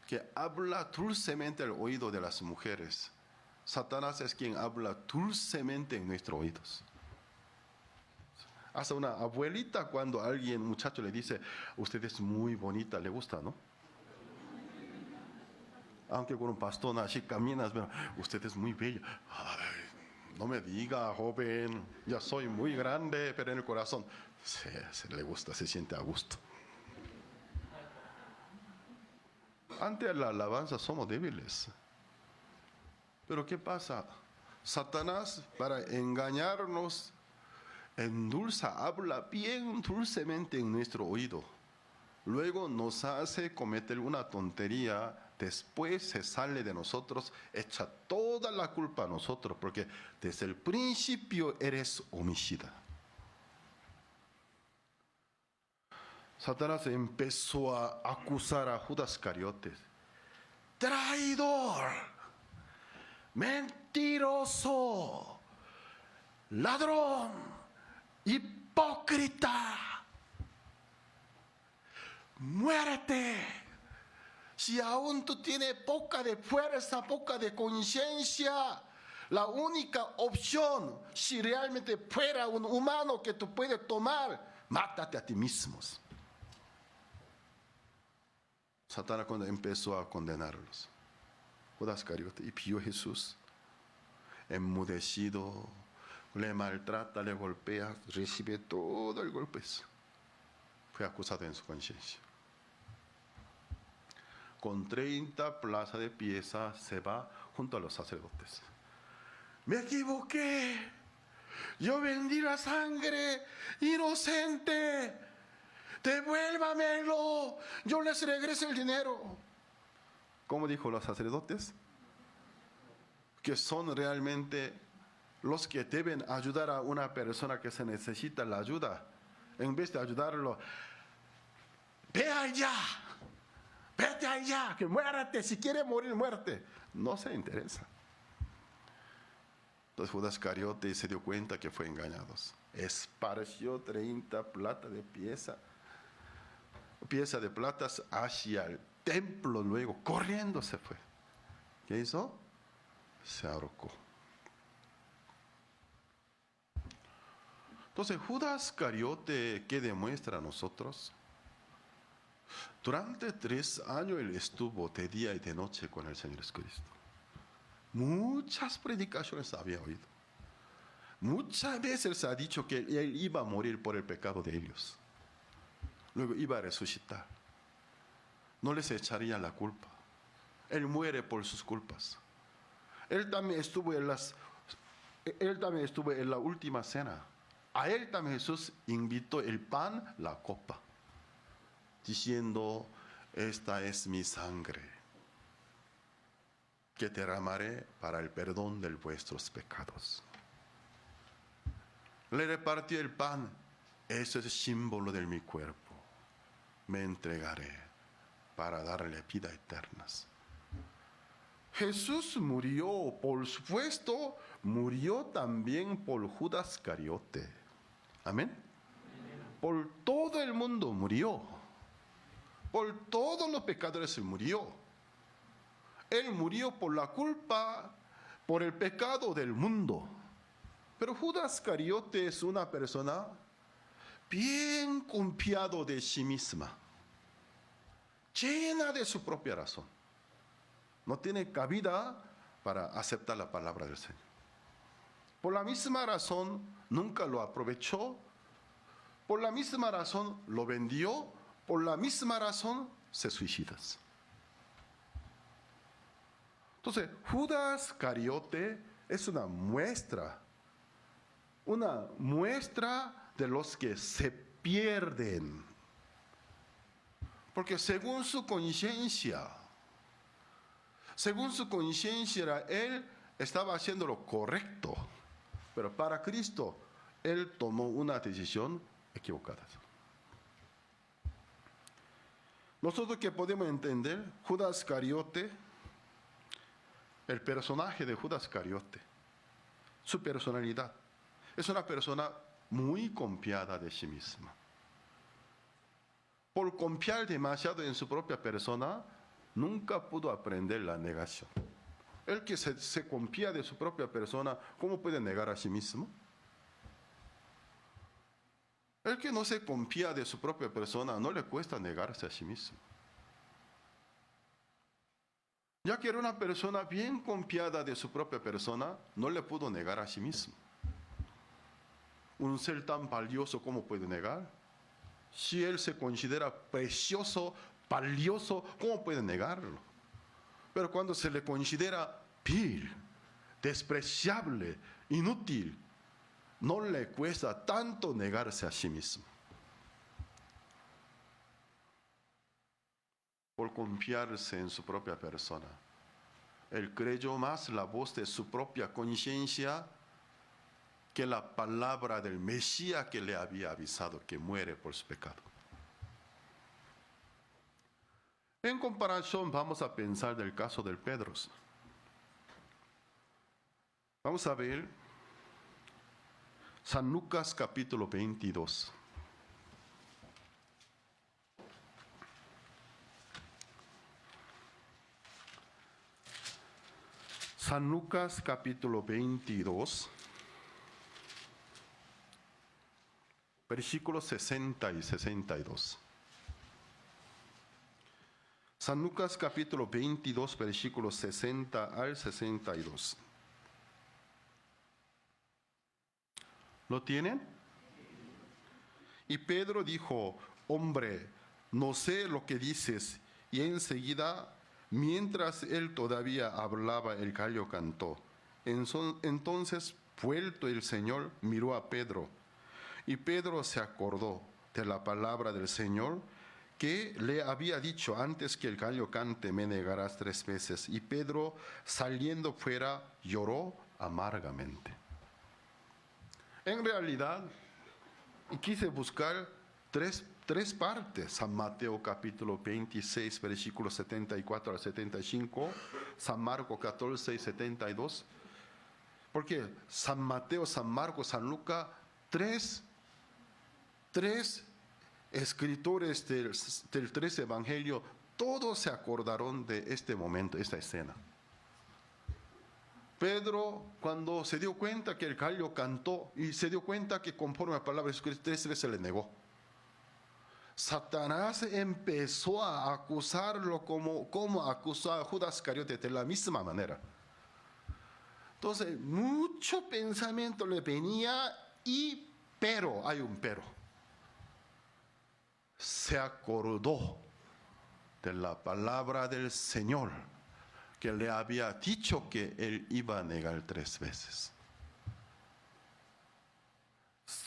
que habla dulcemente al oído de las mujeres. Satanás es quien habla dulcemente en nuestros oídos. Hasta una abuelita, cuando alguien, muchacho, le dice: usted es muy bonita, le gusta, ¿no? Aunque con un bastón así caminas, pero usted es muy bella. Ay, no me diga, joven, ya soy muy grande, pero en el corazón, se le gusta, se siente a gusto. Ante la alabanza somos débiles. Pero ¿qué pasa? Satanás, para engañarnos, habla bien dulcemente en nuestro oído. Luego nos hace cometer una tontería, después se sale de nosotros, echa toda la culpa a nosotros, porque desde el principio eres homicida. Satanás empezó a acusar a Judas Iscariote. Traidor, mentiroso, ladrón, hipócrita. Muérete. Si aún tú tienes poca de fuerza, poca de conciencia, la única opción, si realmente fuera un humano que tú puedes tomar, mátate a ti mismos. Satanás cuando empezó a condenarlos, Judas Iscariote, y vio a Jesús enmudecido, le maltrata, le golpea, recibe todo el golpe. Fue acusado en su conciencia. Con 30 plazas de piezas se va junto a los sacerdotes. Me equivoqué. Yo vendí la sangre inocente. Devuélvamelo. Yo les regreso el dinero. ¿Cómo dijo los sacerdotes? Que son realmente los que deben ayudar a una persona que se necesita la ayuda. En vez de ayudarlo, ve allá. Vete allá, que muérate, si quiere morir, muerte. No se interesa. Entonces Judas Iscariote se dio cuenta que fue engañado. Esparció 30 plata de pieza de plata hacia el templo luego, corriendo se fue. ¿Qué hizo? Se ahorcó. Entonces Judas Iscariote, ¿qué demuestra a nosotros? Durante 3 años él estuvo de día y de noche con el Señor Jesucristo. Muchas predicaciones había oído. Muchas veces se ha dicho que él iba a morir por el pecado de ellos. Luego iba a resucitar. No les echaría la culpa. Él muere por sus culpas. Él también estuvo en la última cena. A él también Jesús invitó el pan, la copa, diciendo: esta es mi sangre, que derramaré para el perdón de vuestros pecados. Le repartió el pan, eso es símbolo de mi cuerpo, me entregaré para darle vida eterna. Jesús murió, por supuesto, murió también por Judas Iscariote. Amén. Por todo el mundo murió. Por todos los pecadores Él murió. Él murió por la culpa, por el pecado del mundo. Pero Judas Iscariote es una persona bien confiado de sí misma, llena de su propia razón. No tiene cabida para aceptar la palabra del Señor. Por la misma razón, nunca lo aprovechó. Por la misma razón, lo vendió. Por la misma razón, se suicida. Entonces, Judas Iscariote es una muestra de los que se pierden. Porque según su conciencia, él estaba haciendo lo correcto. Pero para Cristo, él tomó una decisión equivocada. Nosotros que podemos entender, Judas Iscariote, el personaje de Judas Iscariote, su personalidad, es una persona muy confiada de sí misma. Por confiar demasiado en su propia persona, nunca pudo aprender la negación. El que se confía de su propia persona, ¿cómo puede negar a sí mismo? El que no se confía de su propia persona, no le cuesta negarse a sí mismo. Ya que era una persona bien confiada de su propia persona, no le pudo negar a sí mismo. un ser tan valioso, ¿cómo puede negar? Si él se considera precioso, valioso, ¿cómo puede negarlo? Pero cuando se le considera vil, despreciable, inútil, no le cuesta tanto negarse a sí mismo. Por confiarse en su propia persona. Él creyó más la voz de su propia conciencia que la palabra del Mesías que le había avisado que muere por su pecado. En comparación, vamos a pensar del caso del Pedro. Vamos a ver San Lucas capítulo 22. San Lucas capítulo 22, versículos 60 y 62. San Lucas capítulo 22, versículos 60 al 62. ¿Lo tienen? Y Pedro dijo: hombre, no sé lo que dices. Y enseguida, mientras él todavía hablaba, el gallo cantó. Entonces, vuelto el Señor, miró a Pedro. Y Pedro se acordó de la palabra del Señor que le había dicho: antes que el gallo cante, me negarás 3 veces. Y Pedro, saliendo fuera, lloró amargamente. En realidad, quise buscar tres partes. San Mateo capítulo 26, versículos 74 al 75, San Marcos 14 y 72. Porque San Mateo, San Marcos, San Lucas, tres escritores del 3 Evangelio, todos se acordaron de este momento, esta escena. Pedro, cuando se dio cuenta que el gallo cantó y se dio cuenta que conforme a la palabra de Jesucristo 3 veces se le negó, Satanás empezó a acusarlo como acusó a Judas Iscariote, de la misma manera. Entonces, mucho pensamiento le venía pero, hay un pero. Se acordó de la palabra del Señor, que le había dicho que él iba a negar 3 veces.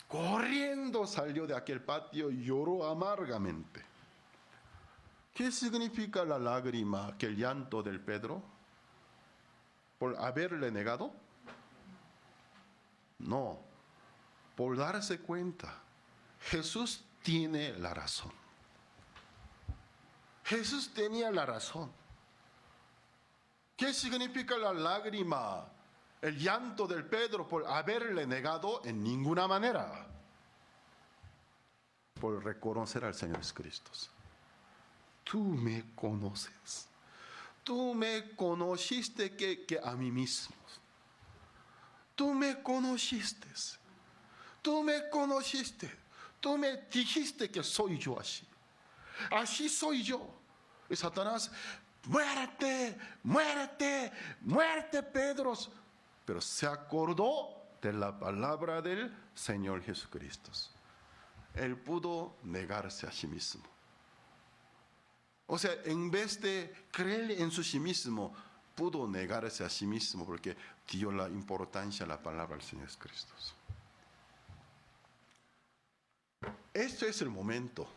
Corriendo salió de aquel patio y lloró amargamente. ¿Qué significa la lágrima, que el llanto del Pedro? ¿Por haberle negado? No, por darse cuenta. Jesús tiene la razón. Jesús tenía la razón. ¿Qué significa la lágrima, el llanto del Pedro por haberle negado? En ninguna manera. Por reconocer al Señor Jesucristo. Tú me conoces. Tú me conociste que a mí mismo. Tú me conociste. Tú me conociste. Tú me dijiste que soy yo así. Así soy yo. Y Satanás: muérete, muérete, muérete, Pedro. Pero se acordó de la palabra del Señor Jesucristo. Él pudo negarse a sí mismo. O sea, en vez de creer en sí mismo, pudo negarse a sí mismo porque dio la importancia a la palabra del Señor Jesucristo. Este es el momento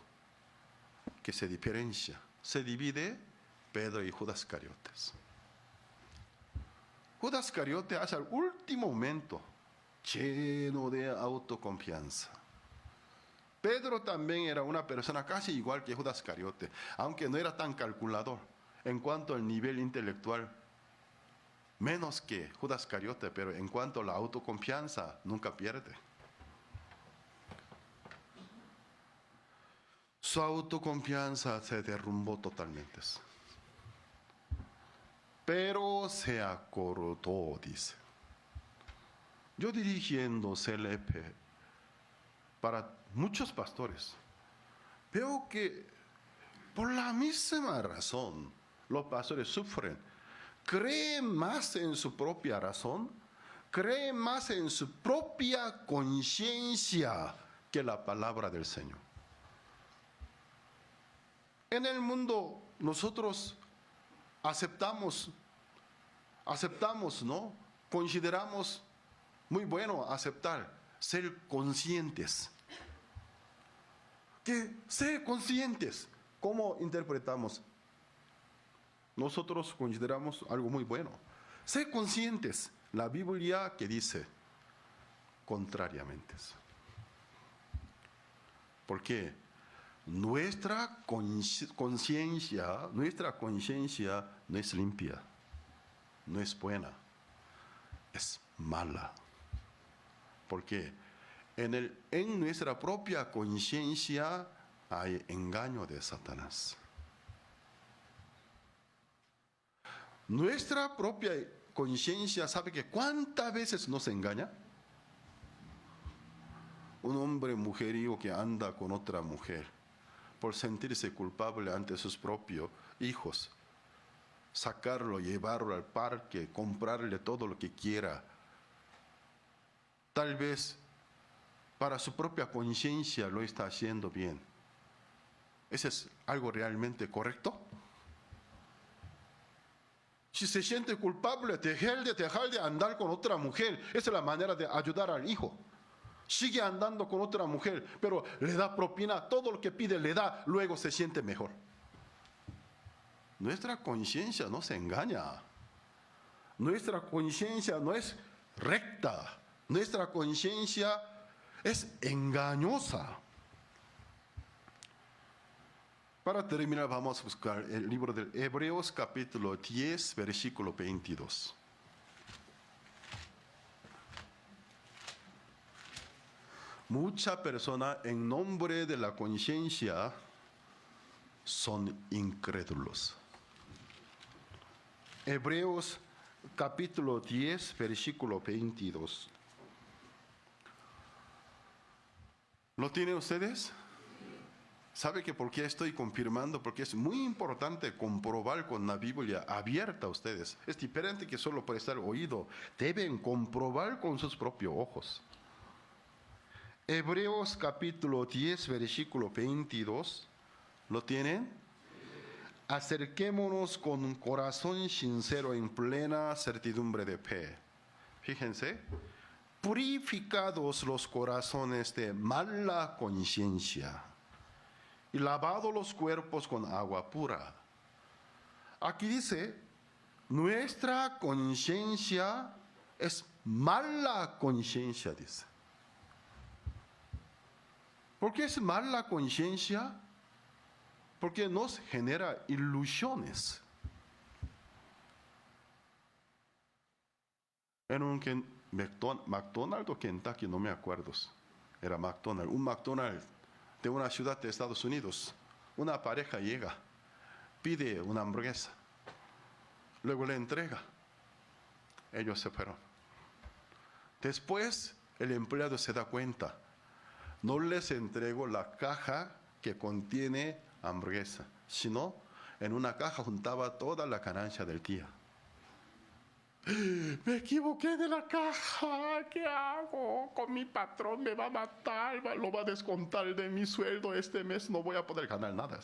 que se diferencia. Se divide Pedro y Judas Iscariotes. Judas Iscariote hasta el último momento, lleno de autoconfianza. Pedro también era una persona casi igual que Judas Iscariote, aunque no era tan calculador en cuanto al nivel intelectual, menos que Judas Iscariote, pero en cuanto a la autoconfianza, nunca pierde. Su autoconfianza se derrumbó totalmente. Pero se acordó, dice. Yo dirigiendo CLP para muchos pastores, veo que por la misma razón los pastores sufren. Creen más en su propia razón, cree más en su propia conciencia que la palabra del Señor. En el mundo nosotros aceptamos, ¿no? Consideramos muy bueno aceptar, ser conscientes. Que ser conscientes, ¿cómo interpretamos? Nosotros consideramos algo muy bueno. Ser conscientes, la Biblia que dice contrariamente. ¿Por qué? Nuestra conciencia no es limpia, no es buena, es mala. ¿Por qué? En nuestra propia conciencia hay engaño de Satanás. Nuestra propia conciencia sabe que ¿cuántas veces nos engaña? Un hombre mujeriego que anda con otra mujer por sentirse culpable ante sus propios hijos, sacarlo, llevarlo al parque, comprarle todo lo que quiera. Tal vez para su propia conciencia lo está haciendo bien. ¿Eso es algo realmente correcto? Si se siente culpable, dejar de andar con otra mujer, esa es la manera de ayudar al hijo. Sigue andando con otra mujer, pero le da propina, todo lo que pide le da, luego se siente mejor. Nuestra conciencia no se engaña. Nuestra conciencia no es recta. Nuestra conciencia es engañosa. Para terminar, vamos a buscar el libro de Hebreos, capítulo 10, versículo 22. Muchas personas en nombre de la conciencia son incrédulos. Hebreos capítulo 10, versículo 22. ¿Lo tienen ustedes? ¿Sabe que por qué estoy confirmando? Porque es muy importante comprobar con la Biblia abierta a ustedes. Es diferente que solo prestar oído. Deben comprobar con sus propios ojos. Hebreos capítulo 10, versículo 22. ¿Lo tienen? Acerquémonos con un corazón sincero en plena certidumbre de fe. Fíjense. Purificados los corazones de mala conciencia y lavados los cuerpos con agua pura. Aquí dice, nuestra conciencia es mala conciencia, dice. ¿Por qué es mala conciencia? Porque nos genera ilusiones. En un McDonald's o Kentucky, no me acuerdo. Era McDonald's. Un McDonald's de una ciudad de Estados Unidos. Una pareja llega, pide una hamburguesa. Luego le entrega. Ellos se fueron. Después, el empleado se da cuenta. No les entregó la caja que contiene hamburguesa, sino en una caja juntaba toda la ganancia del día. Me equivoqué de la caja, ¿qué hago? Con mi patrón me va a matar, lo va a descontar de mi sueldo este mes, no voy a poder ganar nada.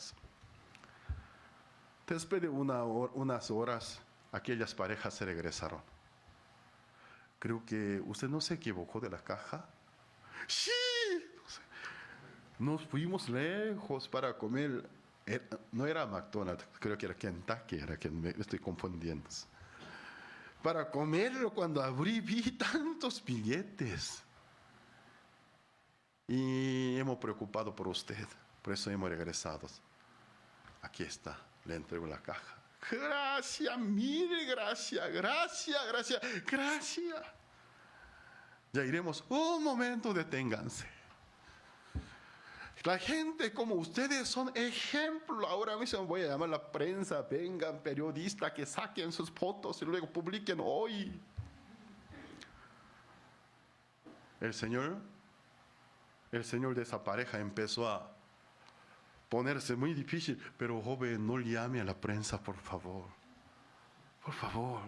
Después de unas horas, aquellas parejas se regresaron. Creo que usted no se equivocó de la caja. Sí, nos fuimos lejos para comer. No era McDonald's, creo que era Kentucky, era que me estoy confundiendo. Para comerlo, cuando abrí, vi tantos billetes. Y hemos preocupado por usted, por eso hemos regresado. Aquí está, le entrego la caja. Gracias, mil gracias, gracias. Ya iremos. Un momento, deténganse. La gente como ustedes son ejemplo. Ahora mismo voy a llamar a la prensa. Vengan periodistas que saquen sus fotos y luego publiquen hoy. El Señor de esa pareja empezó a ponerse muy difícil. Pero joven, no llame a la prensa, por favor. Por favor.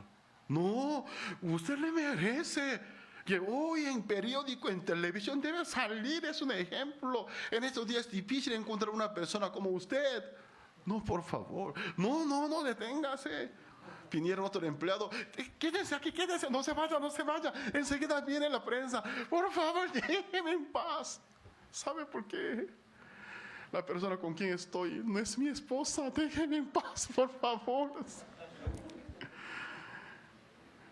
No, usted le merece. Que hoy en periódico, en televisión debe salir, es un ejemplo. En estos días es difícil encontrar una persona como usted. No, por favor. No, deténgase. Vinieron otro empleado. Quédese aquí, quédese. No se vaya, no se vaya. Enseguida viene la prensa. Por favor, déjeme en paz. ¿Sabe por qué? La persona con quien estoy no es mi esposa. Déjeme en paz, por favor.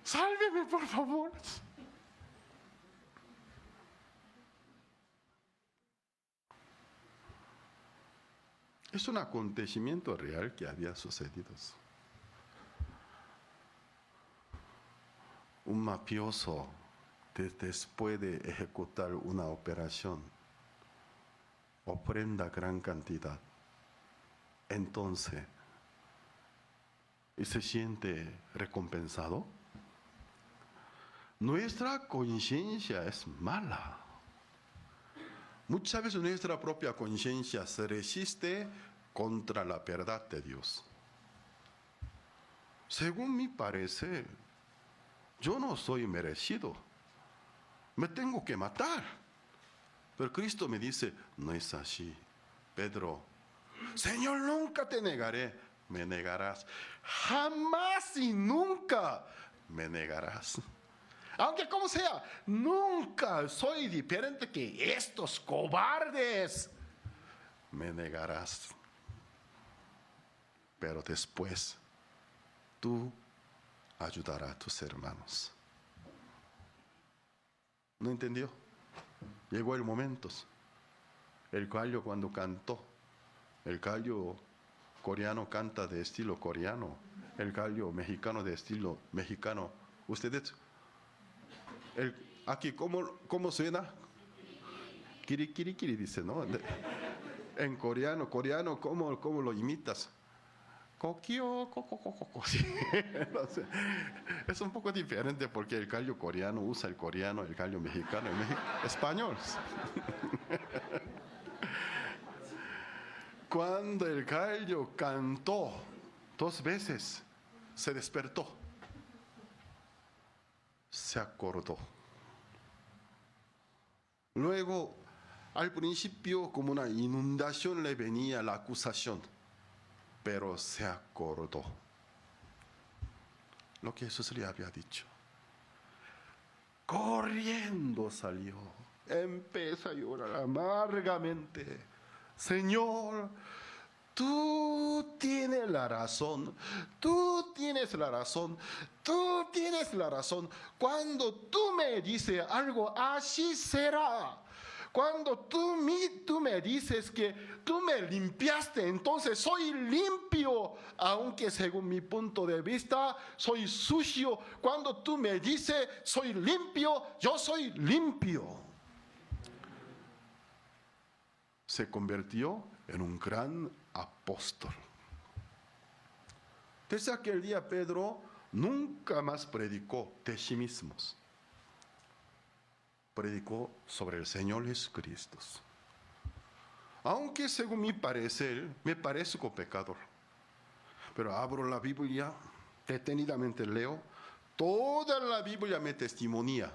Sálveme, por favor. Es un acontecimiento real que había sucedido. Un mafioso, después de ejecutar una operación, ofrenda gran cantidad. Entonces, ¿y se siente recompensado? Nuestra conciencia es mala. Muchas veces nuestra propia conciencia se resiste contra la verdad de Dios. Según mi parecer, yo no soy merecido. Me tengo que matar. Pero Cristo me dice, no es así. Pedro, Señor, nunca te negaré. Me negarás. Jamás y nunca me negarás. Aunque como sea, nunca soy diferente que estos cobardes. Me negarás. Pero después, tú ayudarás a tus hermanos. ¿No entendió? Llegó el momento. El gallo cuando cantó, el gallo coreano canta de estilo coreano, el gallo mexicano de estilo mexicano. Ustedes, aquí, ¿cómo suena? Kiri, kiri, kiri, dice, ¿no? En coreano, ¿cómo lo imitas? Kokio, sí. Entonces, es un poco diferente porque el gallo coreano usa el coreano, el gallo mexicano, español. Cuando el gallo cantó 2 veces, se despertó, se acordó. Luego, al principio, como una inundación le venía la acusación, pero se acordó lo que Jesús le había dicho. Corriendo salió, empezó a llorar amargamente. Señor, tú tienes la razón, tú tienes la razón, tú tienes la razón. Cuando tú me dices algo, así será. Cuando tú me dices que tú me limpiaste, entonces soy limpio, aunque según mi punto de vista soy sucio. Cuando tú me dices soy limpio, yo soy limpio. Se convirtió en un gran apóstol. Desde aquel día Pedro nunca más predicó de sí mismos. Predicó sobre el Señor Jesucristo. Aunque según mi parecer, me parezco pecador. Pero abro la Biblia, detenidamente leo, toda la Biblia me testimonia.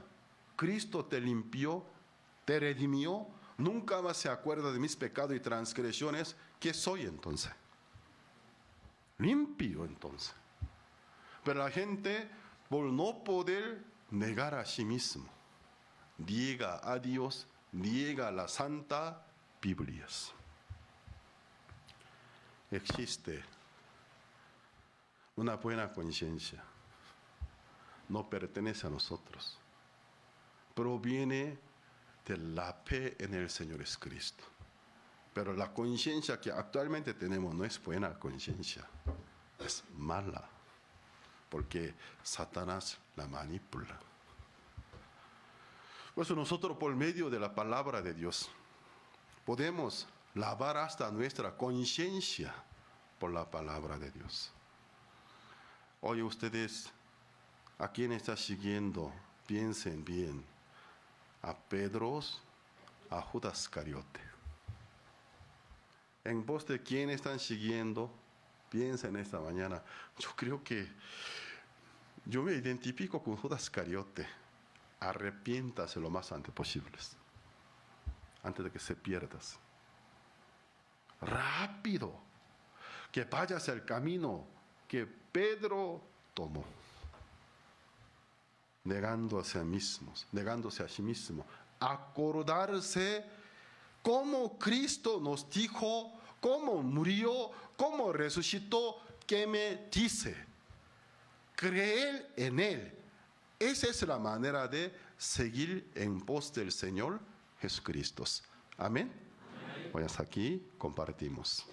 Cristo te limpió, te redimió, nunca más se acuerda de mis pecados y transgresiones. ¿Qué soy entonces? Limpio entonces. Pero la gente, por no poder negar a sí mismo, niega a Dios, niega a la Santa Biblia. Existe una buena conciencia. No pertenece a nosotros. Proviene de la fe en el Señor Jesucristo. Pero la conciencia que actualmente tenemos no es buena conciencia. Es mala. Porque Satanás la manipula. Por eso nosotros por medio de la palabra de Dios podemos lavar hasta nuestra conciencia por la palabra de Dios. Hoy ustedes, ¿a quién están siguiendo? Piensen bien. A Pedro, a Judas Iscariote. En voz de quién están siguiendo, piensen esta mañana. Yo creo que Yo me identifico con Judas Iscariote. Arrepiéntase lo más antes posible, antes de que se pierdas. Rápido, que vayas el camino que Pedro tomó, negándose a sí mismo, acordarse cómo Cristo nos dijo, cómo murió, cómo resucitó, qué me dice. Creer en Él. Esa es la manera de seguir en pos del Señor Jesucristo. Amén. Pues hasta aquí compartimos.